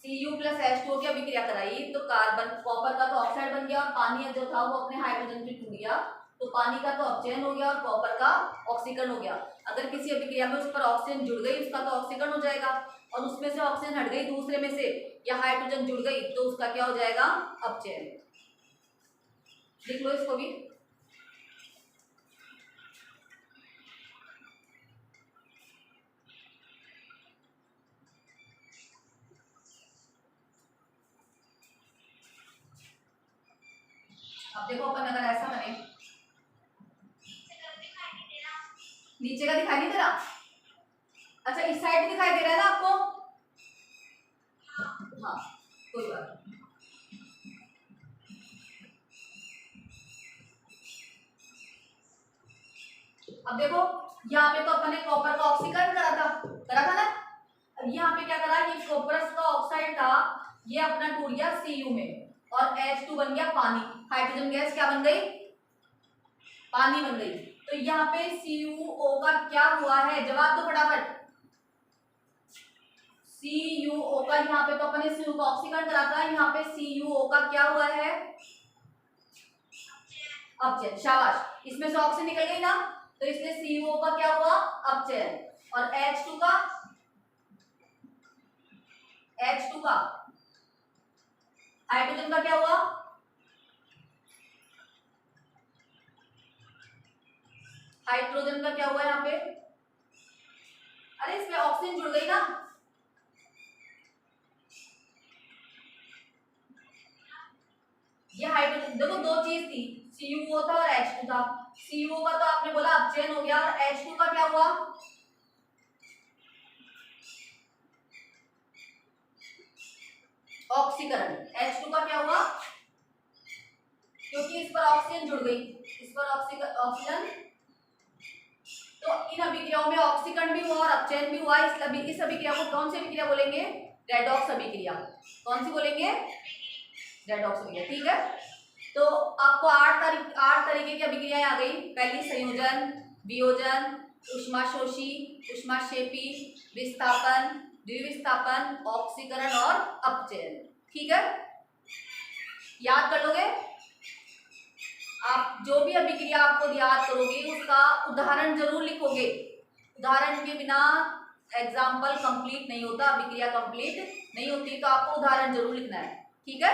A: Cu+H2O की अभिक्रिया कराई तो कार्बन, कॉपर का तो ऑक्साइड बन गया और पानी जो था वो अपने हाइड्रोजन पे टूट गया, तो पानी का तो अपचयन हो गया और कॉपर का ऑक्सीकरण हो गया। अगर किसी अभिक्रिया में उस पर ऑक्सीजन जुड़ गई उसका तो ऑक्सीकरण हो जाएगा, और उसमें से ऑक्सीजन हट गई दूसरे में से या हाइड्रोजन जुड़ गई तो उसका क्या हो जाएगा? अपचयन। लिख लो इसको भी। अब देखो अपन अगर ऐसा बने, नीचे का दिखाई नहीं दे रहा? अच्छा इस साइड दिखाई दे रहा है ना आपको? हाँ कोई बात नहीं। अब देखो यहाँ पे तो अपन ने कॉपर का ऑक्सीकरण करा था ना। अब यहाँ पे क्या करा? ये कॉपर का ऑक्साइड था, ये अपना टूट गया Cu में और H2 बन गया पानी। हाइड्रोजन गैस क्या बन गई? पानी बन गई। तो यहाँ पे CuO का क्या हुआ है? जवाब दो फटाफट। CuO का, यहाँ पे तो अपने Cu का ऑक्सीकरण करा था, यहाँ पे CuO का क्या हुआ है? अपचयन। शाबाश, इसमें से ऑक्सीजन निकल गई ना, तो इसलिए CuO का क्या हुआ? अपचयन। और H2 का, H2 का हाइड्रोजन का क्या हुआ? हाइड्रोजन का क्या हुआ यहाँ पे? अरे इसमें ऑक्सीजन जुड़ गई ना, ये हाइड्रोजन। देखो दो चीज थी, CuO था और H2 था। CuO का तो आपने बोला अपचयन हो गया, और H2 का क्या हुआ? ऑक्सीकरण। H2 का क्या हुआ? क्योंकि इस पर ऑक्सीजन जुड़ गई, इस पर ऑक्सीजन, तो इन अभिक्रियाओं में ऑक्सीकरण भी हुआ और अपचयन भी हुआ। इस अभिक्रिया को कौन सी अभिक्रिया बोलेंगे? रेडॉक्स अभिक्रिया। कौन सी बोलेंगे? रेडॉक्स अभिक्रिया। ठीक है, तो आपको 8 तरीके की अभिक्रियाएं आ गई। पहली संयोजन, वियोजन, ऊष्माशोषी, ऊष्माक्षेपी, विस्थापन, द्विविस्थापन, ऑक्सीकरण और अपचयन। ठीक है, याद कर लोगे आप? जो भी अभिक्रिया आपको याद करोगे उसका उदाहरण जरूर लिखोगे। उदाहरण के बिना एग्जाम्पल कंप्लीट नहीं होता, अभिक्रिया कंप्लीट नहीं होती, तो आपको उदाहरण जरूर लिखना है। ठीक है,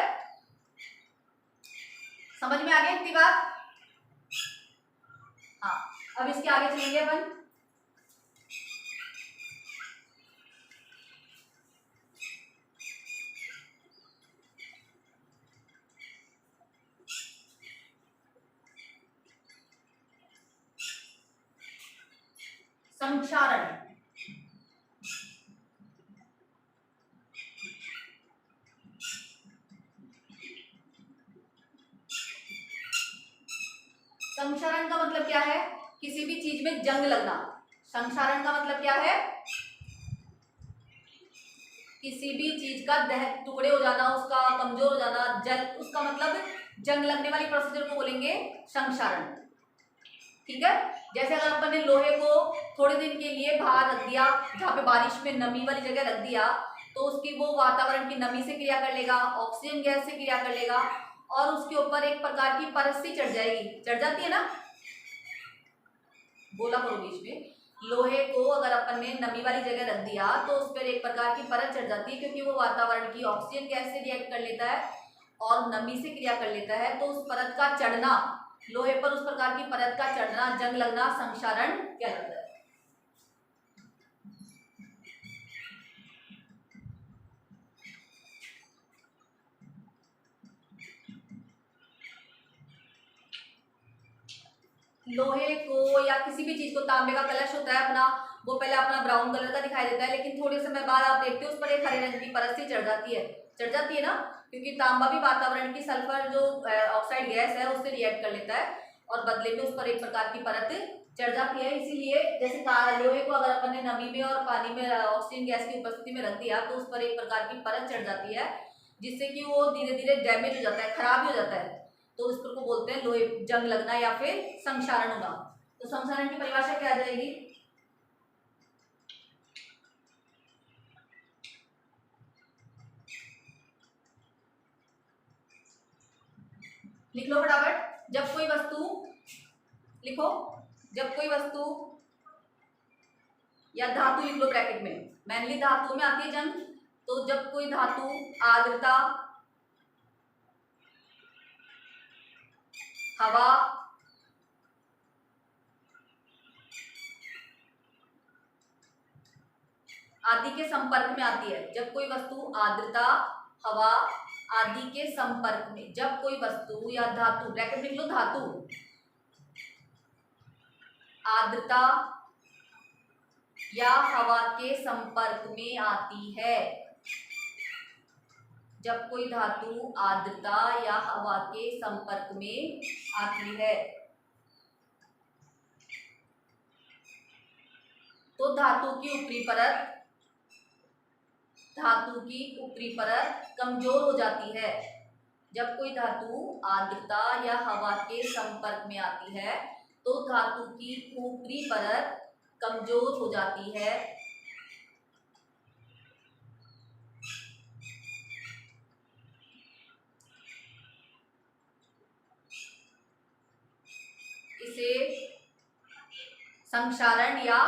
A: समझ में आ गया इतनी बात? हाँ, अब इसके आगे चलेंगे अपन। संक्षारण। संक्षारण का मतलब क्या है? किसी भी चीज में जंग लगना। संक्षारण का मतलब क्या है? किसी भी चीज का टुकड़े हो जाना, उसका कमजोर हो जाना, जल, उसका मतलब जंग लगने वाली प्रोसीजर को बोलेंगे संक्षारण। ठीक है, जैसे अगर अपन ने लोहे को थोड़े दिन के लिए बाहर रख दिया, जहाँ पे बारिश में नमी वाली जगह रख दिया, तो उसकी वो वातावरण की नमी से क्रिया कर लेगा, ऑक्सीजन गैस से क्रिया कर लेगा, और उसके ऊपर एक प्रकार की परत सी चढ़ जाएगी, चढ़ जाती है ना, बोला करो बीच में। लोहे को अगर अपन ने नमी वाली जगह रख दिया तो उस पर एक प्रकार की परत चढ़ जाती है, क्योंकि वो वातावरण की ऑक्सीजन गैस से रिएक्ट कर लेता है और नमी से क्रिया कर लेता है, तो उस परत का चढ़ना, लोहे पर उस प्रकार की परत का चढ़ना, जंग लगना संक्षारण कहलाता है। लोहे को या किसी भी चीज को, तांबे का कलश होता है अपना, वो पहले अपना ब्राउन कलर का दिखाई देता है, लेकिन थोड़े समय बाद आप देखते हो उस पर एक हरे रंग की परत सी चढ़ जाती है, चढ़ जाती है ना, क्योंकि तांबा भी वातावरण की सल्फर जो ऑक्साइड गैस है उससे रिएक्ट कर लेता है और बदले में उस पर एक प्रकार की परत चढ़ जाती है। इसीलिए जैसे लोहे को अगर अपन ने नमी में और पानी में ऑक्सीजन गैस की उपस्थिति में रख दिया तो उस पर एक प्रकार की परत चढ़ जाती है, जिससे कि वो धीरे धीरे डैमेज हो जाता है, खराब हो जाता है, तो इस पर को बोलते हैं लोहे जंग लगना या फिर संक्षारण होना। तो संक्षारण की परिभाषा क्या आ जाएगी? लिख लो फटाफट। जब कोई वस्तु, लिखो, जब कोई वस्तु या धातु लिख लो ब्रैकेट में, मेनली धातु में आती है जंग, तो जब कोई धातु आर्द्रता, हवा, आदि के संपर्क में आती है, जब कोई वस्तु आर्द्रता, हवा आदि के संपर्क में, जब कोई वस्तु या धातु, ब्रैकेट में लिख लो धातु, आर्द्रता या हवा के संपर्क में आती है, जब कोई धातु आर्द्रता या हवा के संपर्क में आती है, तो धातु की ऊपरी परत, धातु की ऊपरी परत कमजोर हो जाती है। जब कोई धातु आर्द्रता या हवा के संपर्क में आती है तो धातु की ऊपरी परत कमजोर हो जाती है। इसे संक्षारण या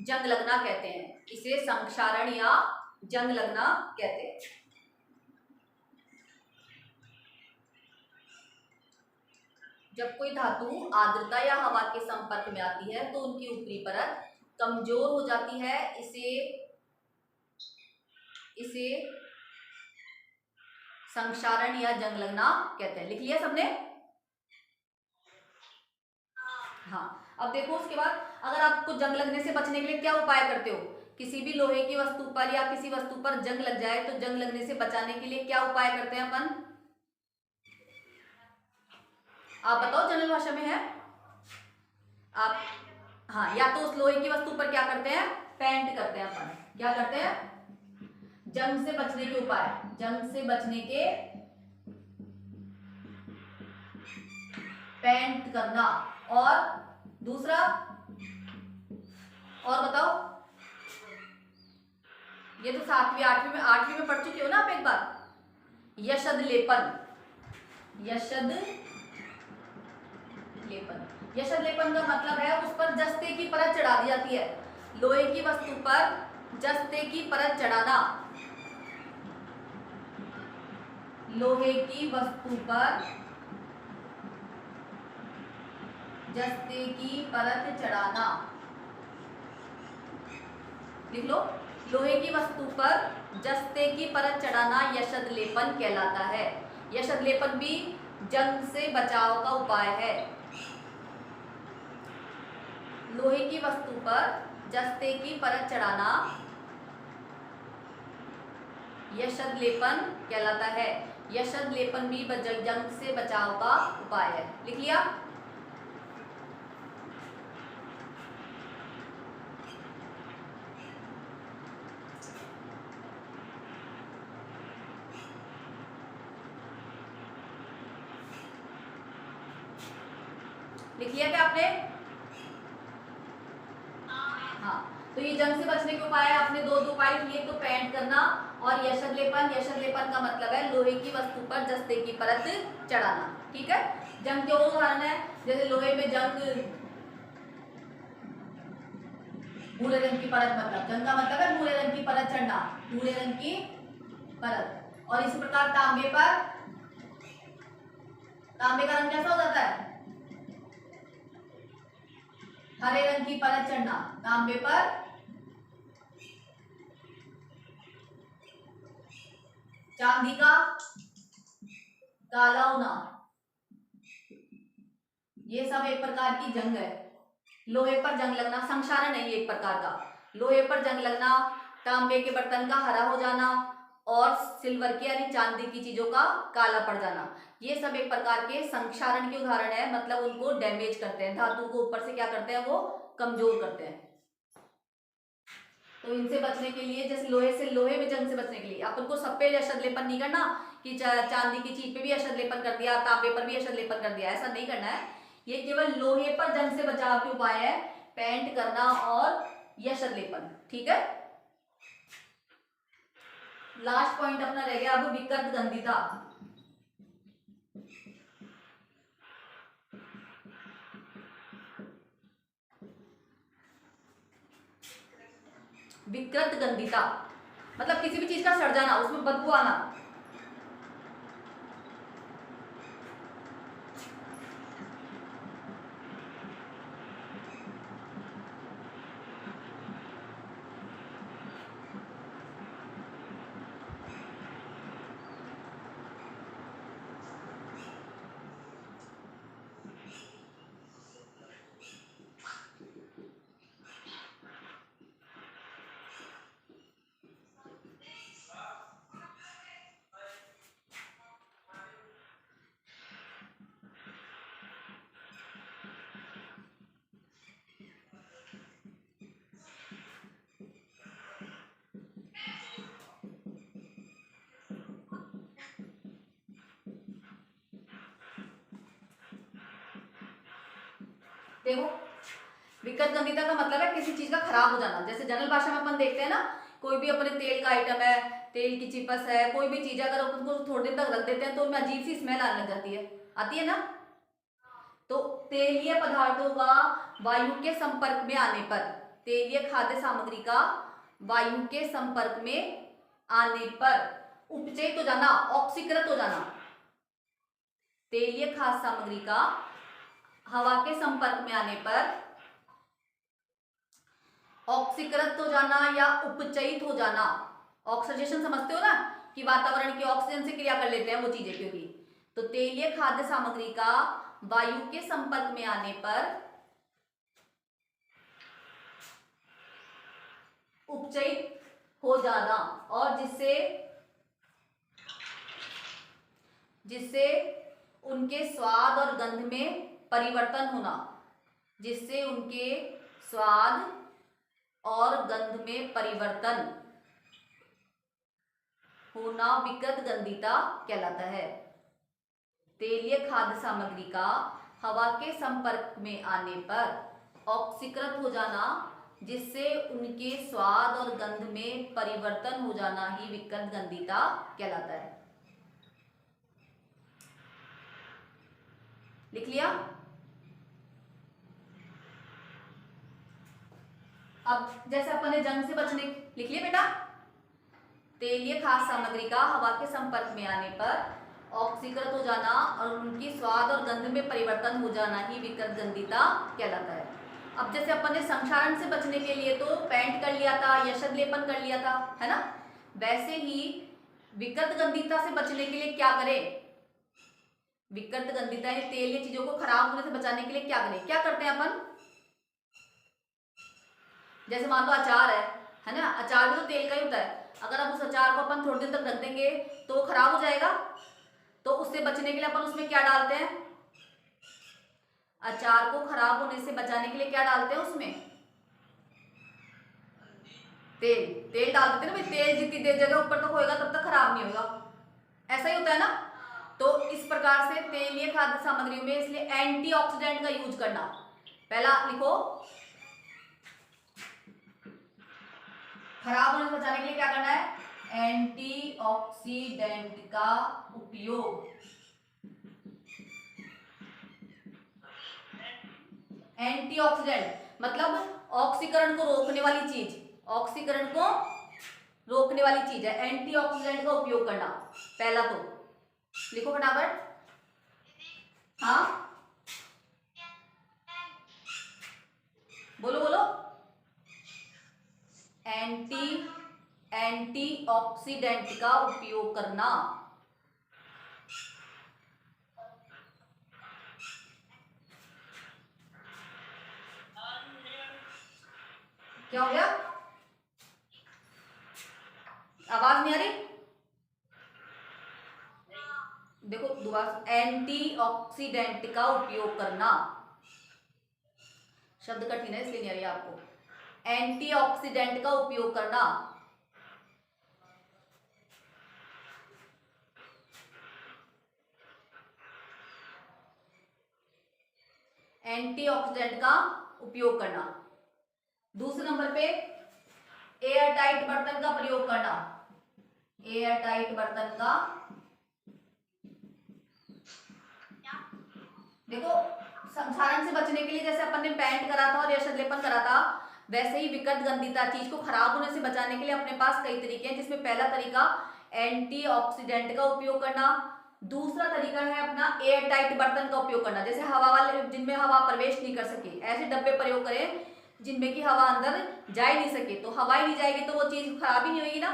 A: जंग लगना कहते हैं, इसे संक्षारण या जंग लगना कहते हैं। जब कोई धातु आर्द्रता या हवा के संपर्क में आती है तो उनकी ऊपरी परत कमजोर हो जाती है, इसे संक्षारण या जंग लगना कहते हैं। लिख लिया सबने? हाँ, अब देखो उसके बाद अगर आपको जंग लगने से बचने के लिए क्या उपाय करते हो? किसी भी लोहे की वस्तु पर या किसी वस्तु पर जंग लग जाए तो जंग लगने से बचाने के लिए क्या उपाय करते हैं अपन? आप बताओ, जनरल भाषा में है आप। हाँ, या तो उस लोहे की वस्तु पर क्या करते हैं? पेंट करते हैं अपन। क्या करते हैं? जंग से बचने के उपाय, जंग से बचने के पेंट करना। और दूसरा, और बताओ, ये तो 7वीं 8वीं में पढ़ चुके हो ना आप एक बार। यशद लेपन, यशद लेपन, यशद लेपन का मतलब है उस पर जस्ते की परत चढ़ा दी जाती है। लोहे की वस्तु पर जस्ते की परत चढ़ाना, लोहे की वस्तु पर जस्ते की परत चढ़ाना। लिख लो, लोहे की वस्तु पर जस्ते की परत चढ़ाना यशद लेपन कहलाता है। यशद लेपन भी जंग से बचाव का उपाय है। लोहे की वस्तु पर जस्ते की परत चढ़ाना यशद लेपन कहलाता है। यशद लेपन भी जंग से बचाव का उपाय है। लिख लिया? लिख लिया क्या आपने? हाँ, तो ये जंग से बचने के उपाय आपने दो उपाय लिए, तो पेंट करना और यशद लेपन। यशद लेपन का मतलब है लोहे की वस्तु पर जस्ते की परत चढ़ाना। ठीक है, जंग के उदाहरण है, जैसे लोहे में जंग, भूरे रंग की परत, मतलब जंग का मतलब है भूरे रंग की परत चढ़ना, भूरे रंग की परत। और इसी प्रकार तांबे पर, तांबे का रंग कैसा हो जाता है? हरे रंग की परत चढ़ना, तांबे पर चांदी का काला होना, ये सब एक प्रकार की जंग है। लोहे पर जंग लगना, संक्षारण है ये एक प्रकार का। लोहे पर जंग लगना, तांबे के बर्तन का हरा हो जाना और सिल्वर की यानी चांदी की चीजों का काला पड़ जाना, ये सब एक प्रकार के संक्षारण के उदाहरण है। मतलब उनको डैमेज करते हैं, धातु को ऊपर से क्या करते हैं, वो कमजोर करते हैं। तो इनसे बचने के लिए, जैसे लोहे में जंग से बचने के लिए अपन को सब पे अशद लेपन नहीं करना कि चांदी की चीज पे भी अशद लेपन कर दिया, तांबे पर भी अशद लेपन कर दिया, ऐसा नहीं करना है। ये केवल लोहे पर जंग से बचाव के उपाय है, पेंट करना और यशद लेपन। ठीक है, लास्ट पॉइंट अपना रह गया अब विकृत गंधिता। विकृत गंधिता मतलब किसी भी चीज का सड़ जाना, उसमें बदबू आना। देखो, विकृत गंधिता का मतलब है किसी चीज का खराब हो जाना। जैसे जनरल भाषा में अपन देखते हैं ना, कोई भी अपने तेल का आइटम है, तेल की चिपस है, कोई भी चीज अगर अपन को थोड़ी देर तक रख देते हैं तो उनमें अजीब सी स्मेल आने लग जाती है, आती है ना। तो तेलीय पदार्थों का वायु के संपर्क में आने पर, तेलीय खाद्य सामग्री का वायु के संपर्क में आने पर उपचयित हो जाना, ऑक्सीकृत हो जाना। तेलीय खाद्य सामग्री का हवा के संपर्क में आने पर ऑक्सीकृत हो जाना या उपचयित हो जाना। ऑक्सीडेशन समझते हो ना, कि वातावरण की ऑक्सीजन से क्रिया कर लेते हैं वो चीजें, क्योंकि तो तेलीय खाद्य सामग्री का वायु के संपर्क में आने पर उपचयित हो जाना और जिससे उनके स्वाद और गंध में परिवर्तन होना, जिससे उनके स्वाद और गंध में परिवर्तन होना विकृत गंधिता कहलाता है। तेलीय खाद्य सामग्री का हवा के संपर्क में आने पर ऑक्सीकृत हो जाना, जिससे उनके स्वाद और गंध में परिवर्तन हो जाना ही विकृत गंधिता कहलाता है। लिख लिया? अब जैसे अपन ने जंग से बचने, लिख लिया बेटा? तेलीय खाद्य सामग्री का हवा के संपर्क में आने पर ऑक्सीकृत हो जाना और उनकी स्वाद और गंध में परिवर्तन हो जाना ही विकृत गंधिता कहलाता है। अब जैसे अपन ने संक्षारण से बचने के लिए तो पेंट कर लिया था, यशद लेपन कर लिया था, है ना। वैसे ही विकृत गंधिता से बचने के लिए क्या करें? विकृत गंधिता यानी तेलीय चीजों को खराब होने से बचाने के लिए क्या करें? क्या करते हैं अपन? जैसे मान लो अचार है ना, अचार भी तो तेल का ही होता है। अगर आप उस अचार को अपन थोड़ी देर तक रख देंगे तो वो खराब हो जाएगा। तो उससे बचने के लिए अपन उसमें क्या डालते हैं? अचार को खराब होने से बचाने के लिए क्या डालते हैं उसमें? तेल डाल देते हैं ना भाई। तेल जितनी देर जगह ऊपर तक होएगा तब तक खराब नहीं होगा, ऐसा ही होता है ना। तो इस प्रकार से तेलीय खाद्य सामग्रियों में इसलिए एंटीऑक्सीडेंट का यूज करना। पहला लिखो, खराब होने से बचाने के लिए क्या करना है, एंटीऑक्सीडेंट का उपयोग। एंटीऑक्सीडेंट मतलब ऑक्सीकरण को रोकने वाली चीज, ऑक्सीकरण को रोकने वाली चीज है एंटीऑक्सीडेंट का उपयोग करना। पहला तो लिखो फटाफट। हाँ बोलो बोलो। एंटीऑक्सीडेंट का उपयोग करना। क्या हो गया, आवाज नहीं आ रही? देखो दोबारा, एंटीऑक्सीडेंट का उपयोग करना। शब्द कठिन है इसलिए नहीं आ रही आपको। एंटीऑक्सीडेंट का उपयोग करना। एंटीऑक्सीडेंट का उपयोग करना। दूसरे नंबर पे एयर टाइट बर्तन का प्रयोग करना। एयर टाइट बर्तन का, देखो संक्षारण से बचने के लिए जैसे अपन ने पेंट करा था और यशद लेपन करा था, वैसे ही विकट गंधिता चीज को खराब होने से बचाने के लिए अपने पास कई तरीके हैं, जिसमें पहला तरीका एंटीऑक्सीडेंट का उपयोग करना। दूसरा तरीका है अपना एयर टाइट बर्तन का उपयोग करना, जैसे हवा वाले जिनमें हवा प्रवेश नहीं कर सके, ऐसे डब्बे प्रयोग करें जिनमें की हवा अंदर जा ही नहीं सके। तो हवा ही नहीं जाएगी तो वो चीज खराब ही नहीं होगी ना।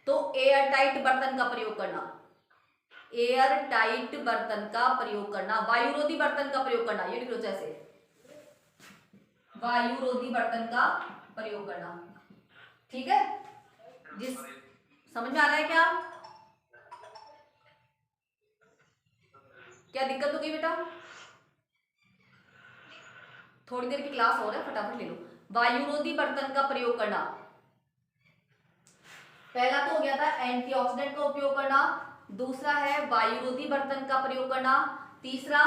A: तो एयर टाइट बर्तन का प्रयोग करना, एयर टाइट बर्तन का प्रयोग करना। वायुरोधी बर्तन का प्रयोग करना, ये लिख लो जैसे वायुरोधी बर्तन का प्रयोग करना। ठीक है, जिस समझ में आ रहा है क्या? क्या दिक्कत हो गई बेटा? थोड़ी देर की क्लास हो रहा है, फटाफट ले लो। वायुरोधी बर्तन का प्रयोग करना, पहला तो हो गया था एंटीऑक्सीडेंट का उपयोग करना, दूसरा है वायुरोधी बर्तन का प्रयोग करना, तीसरा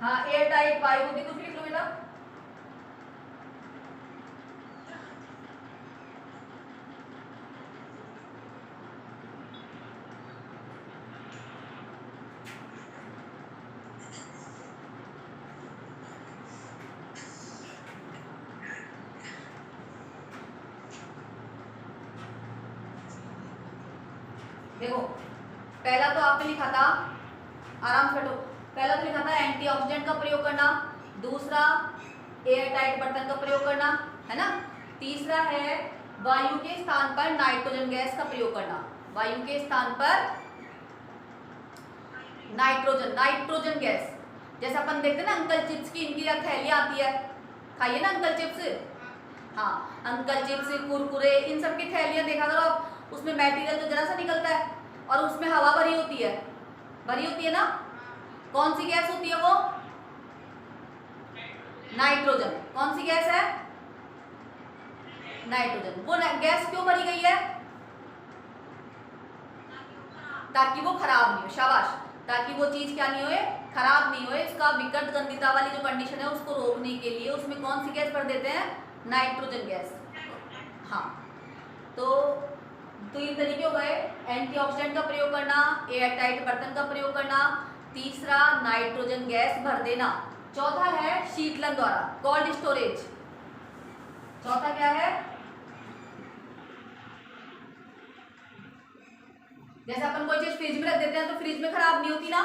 A: हाँ एयर टाइट वायुरोधी, कुछ लिख लो बेटा। देखो पहला तो आपने लिखा था, आराम से बैठो, पहला तो लिखा था एंटीऑक्सीडेंट का प्रयोग करना, दूसरा एयर टाइट बर्तन का प्रयोग करना, है ना। तीसरा है वायु के स्थान पर नाइट्रोजन गैस का प्रयोग करना। वायु के स्थान पर नाइट्रोजन गैस, जैसे अपन देखते हैं ना अंकल चिप्स की इनकी थैलियां आती है, खाइए ना अंकल चिप्स। हाँ अंकल चिप्स, कुरकुरे, इन सब की थैलियां देखा करो आप, उसमें मटेरियल तो जरा सा निकलता है और उसमें हवा भरी होती है ना। कौन सी गैस होती है वो? नाइट्रोजन। कौन सी गैस है? नाइट्रोजन। वो गैस क्यों भरी गई है? ताकि वो खराब नहीं हो, शाबाश, ताकि वो चीज क्या नहीं होए, खराब नहीं होए। इसका विकट गंधिता वाली जो कंडीशन है उसको रोकने के लिए उसमें कौन सी गैस भर देते हैं? Nitrogen gas. हाँ तो तीन तरीके हो गए, एंटीऑक्सीडेंट का प्रयोग करना, एयर टाइट बर्तन का प्रयोग करना, तीसरा नाइट्रोजन गैस भर देना, चौथा है शीतलन द्वारा, कोल्ड स्टोरेज। चौथा क्या है? जैसे अपन कोई चीज फ्रिज में रख देते हैं तो फ्रिज में खराब नहीं होती ना।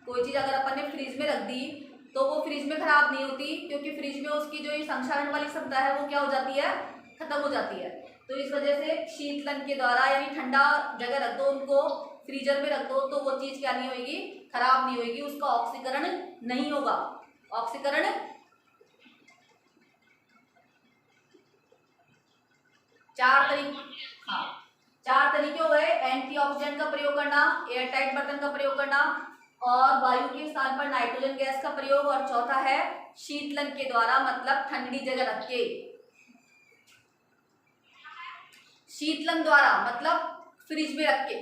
A: कोई चीज अगर अपन ने फ्रिज में रख दी तो वो फ्रिज में खराब नहीं होती, क्योंकि फ्रिज में उसकी जो संक्षारण वाली क्षमता है वो क्या हो जाती है? खत्म हो जाती है। तो इस वजह से शीतलन के द्वारा, यानी ठंडा जगह रख दो उनको, फ्रीजर में रख दो, तो वो चीज क्या नहीं होगी? खराब नहीं होगी, उसका ऑक्सीकरण नहीं होगा। ऑक्सीकरण चार तरीके, हाँ चार तरीके हो गए, एंटीऑक्सीडेंट का प्रयोग करना, एयर टाइट बर्तन का प्रयोग करना, और वायु के स्थान पर नाइट्रोजन गैस का प्रयोग, और चौथा है शीतलन के द्वारा, मतलब ठंडी जगह रख के। शीतलन द्वारा मतलब फ्रिज में रख के,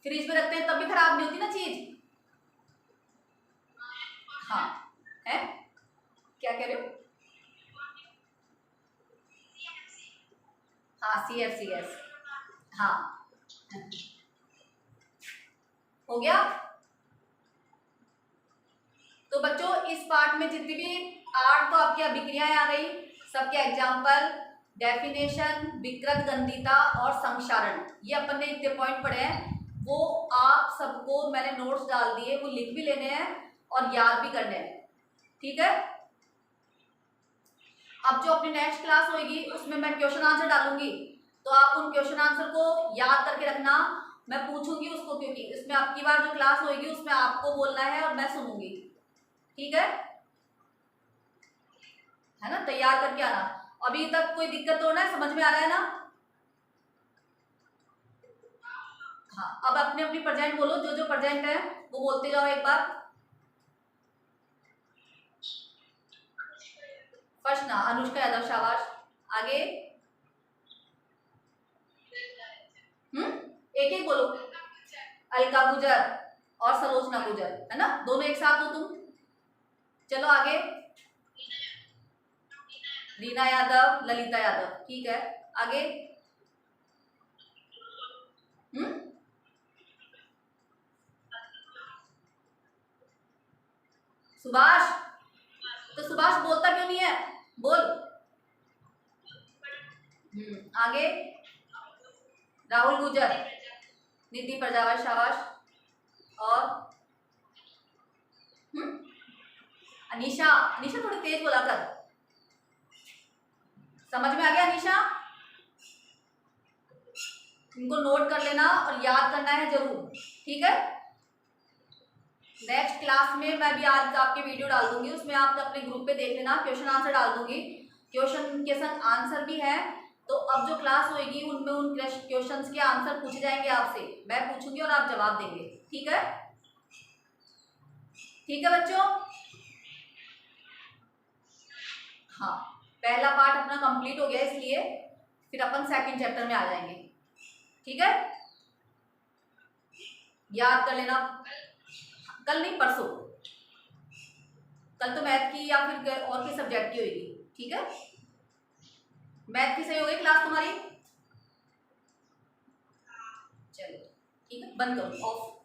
A: फ्रिज में रखते हैं तब भी खराब नहीं होती ना चीज। हाँ है, क्या कह रहे हो? हाँ CFCS, हाँ हो गया। तो बच्चों इस पार्ट में जितनी भी 8 तो आपकी अभिक्रियाएं आ गई, सबके एग्जाम्पल, डेफिनेशन, विकृत गंधिता और संक्षारण, ये अपन ने इतने पॉइंट पढ़े हैं। वो आप सबको मैंने नोट्स डाल दिए, वो लिख भी लेने हैं और याद भी करने हैं, ठीक है। अब जो अपनी नेक्स्ट क्लास होगी उसमें मैं क्वेश्चन आंसर डालूंगी, तो आप उन क्वेश्चन आंसर को याद करके रखना। मैं पूछूंगी उसको, क्योंकि इसमें आपकी बार जो क्लास होगी उसमें आपको बोलना है और मैं सुनूंगी, ठीक है ना। तैयार करके आना। अभी तक कोई दिक्कत तो ना है, समझ में आ रहा है ना? हाँ, अब अपने अपनी प्रेजेंट बोलो, जो जो प्रेजेंट है वो बोलते जाओ एक बार। फर्स्ट ना अनुष्का यादव, शाबाश। आगे एक एक बोलो। अलका गुजर और सरोजना गुजर, है ना, दोनों एक साथ हो तुम। चलो आगे। रीना यादव, ललिता यादव, ठीक है। आगे सुभाष, तो सुभाष बोलता क्यों नहीं है? बोल। आगे राहुल गुजर, निधि प्रजावर, शाबाश। और अनीशा, अनीशा थोड़ी तेज बोला कर। समझ में आ गया अनीशा? इनको नोट कर लेना और याद करना है जरूर, ठीक है। नेक्स्ट क्लास में मैं भी आज आपके वीडियो डाल दूंगी, उसमें आप अपने ग्रुप पे देख लेना, क्वेश्चन आंसर डाल दूंगी, क्वेश्चन के साथ आंसर भी है। तो अब जो क्लास होगी उनमें उन क्वेश्चंस के आंसर पूछे जाएंगे आपसे, मैं पूछूंगी और आप जवाब देंगे, ठीक है। ठीक है बच्चों, हाँ पहला पार्ट अपना कंप्लीट हो गया, इसलिए फिर अपन सेकंड चैप्टर में आ जाएंगे, ठीक है। याद कर लेना, कल नहीं परसों, कल तो मैथ की या फिर और किस सब्जेक्ट की होगी, ठीक है। मैथ की सही हो गई क्लास तुम्हारी? चलो ठीक है, बंद करो, ऑफ।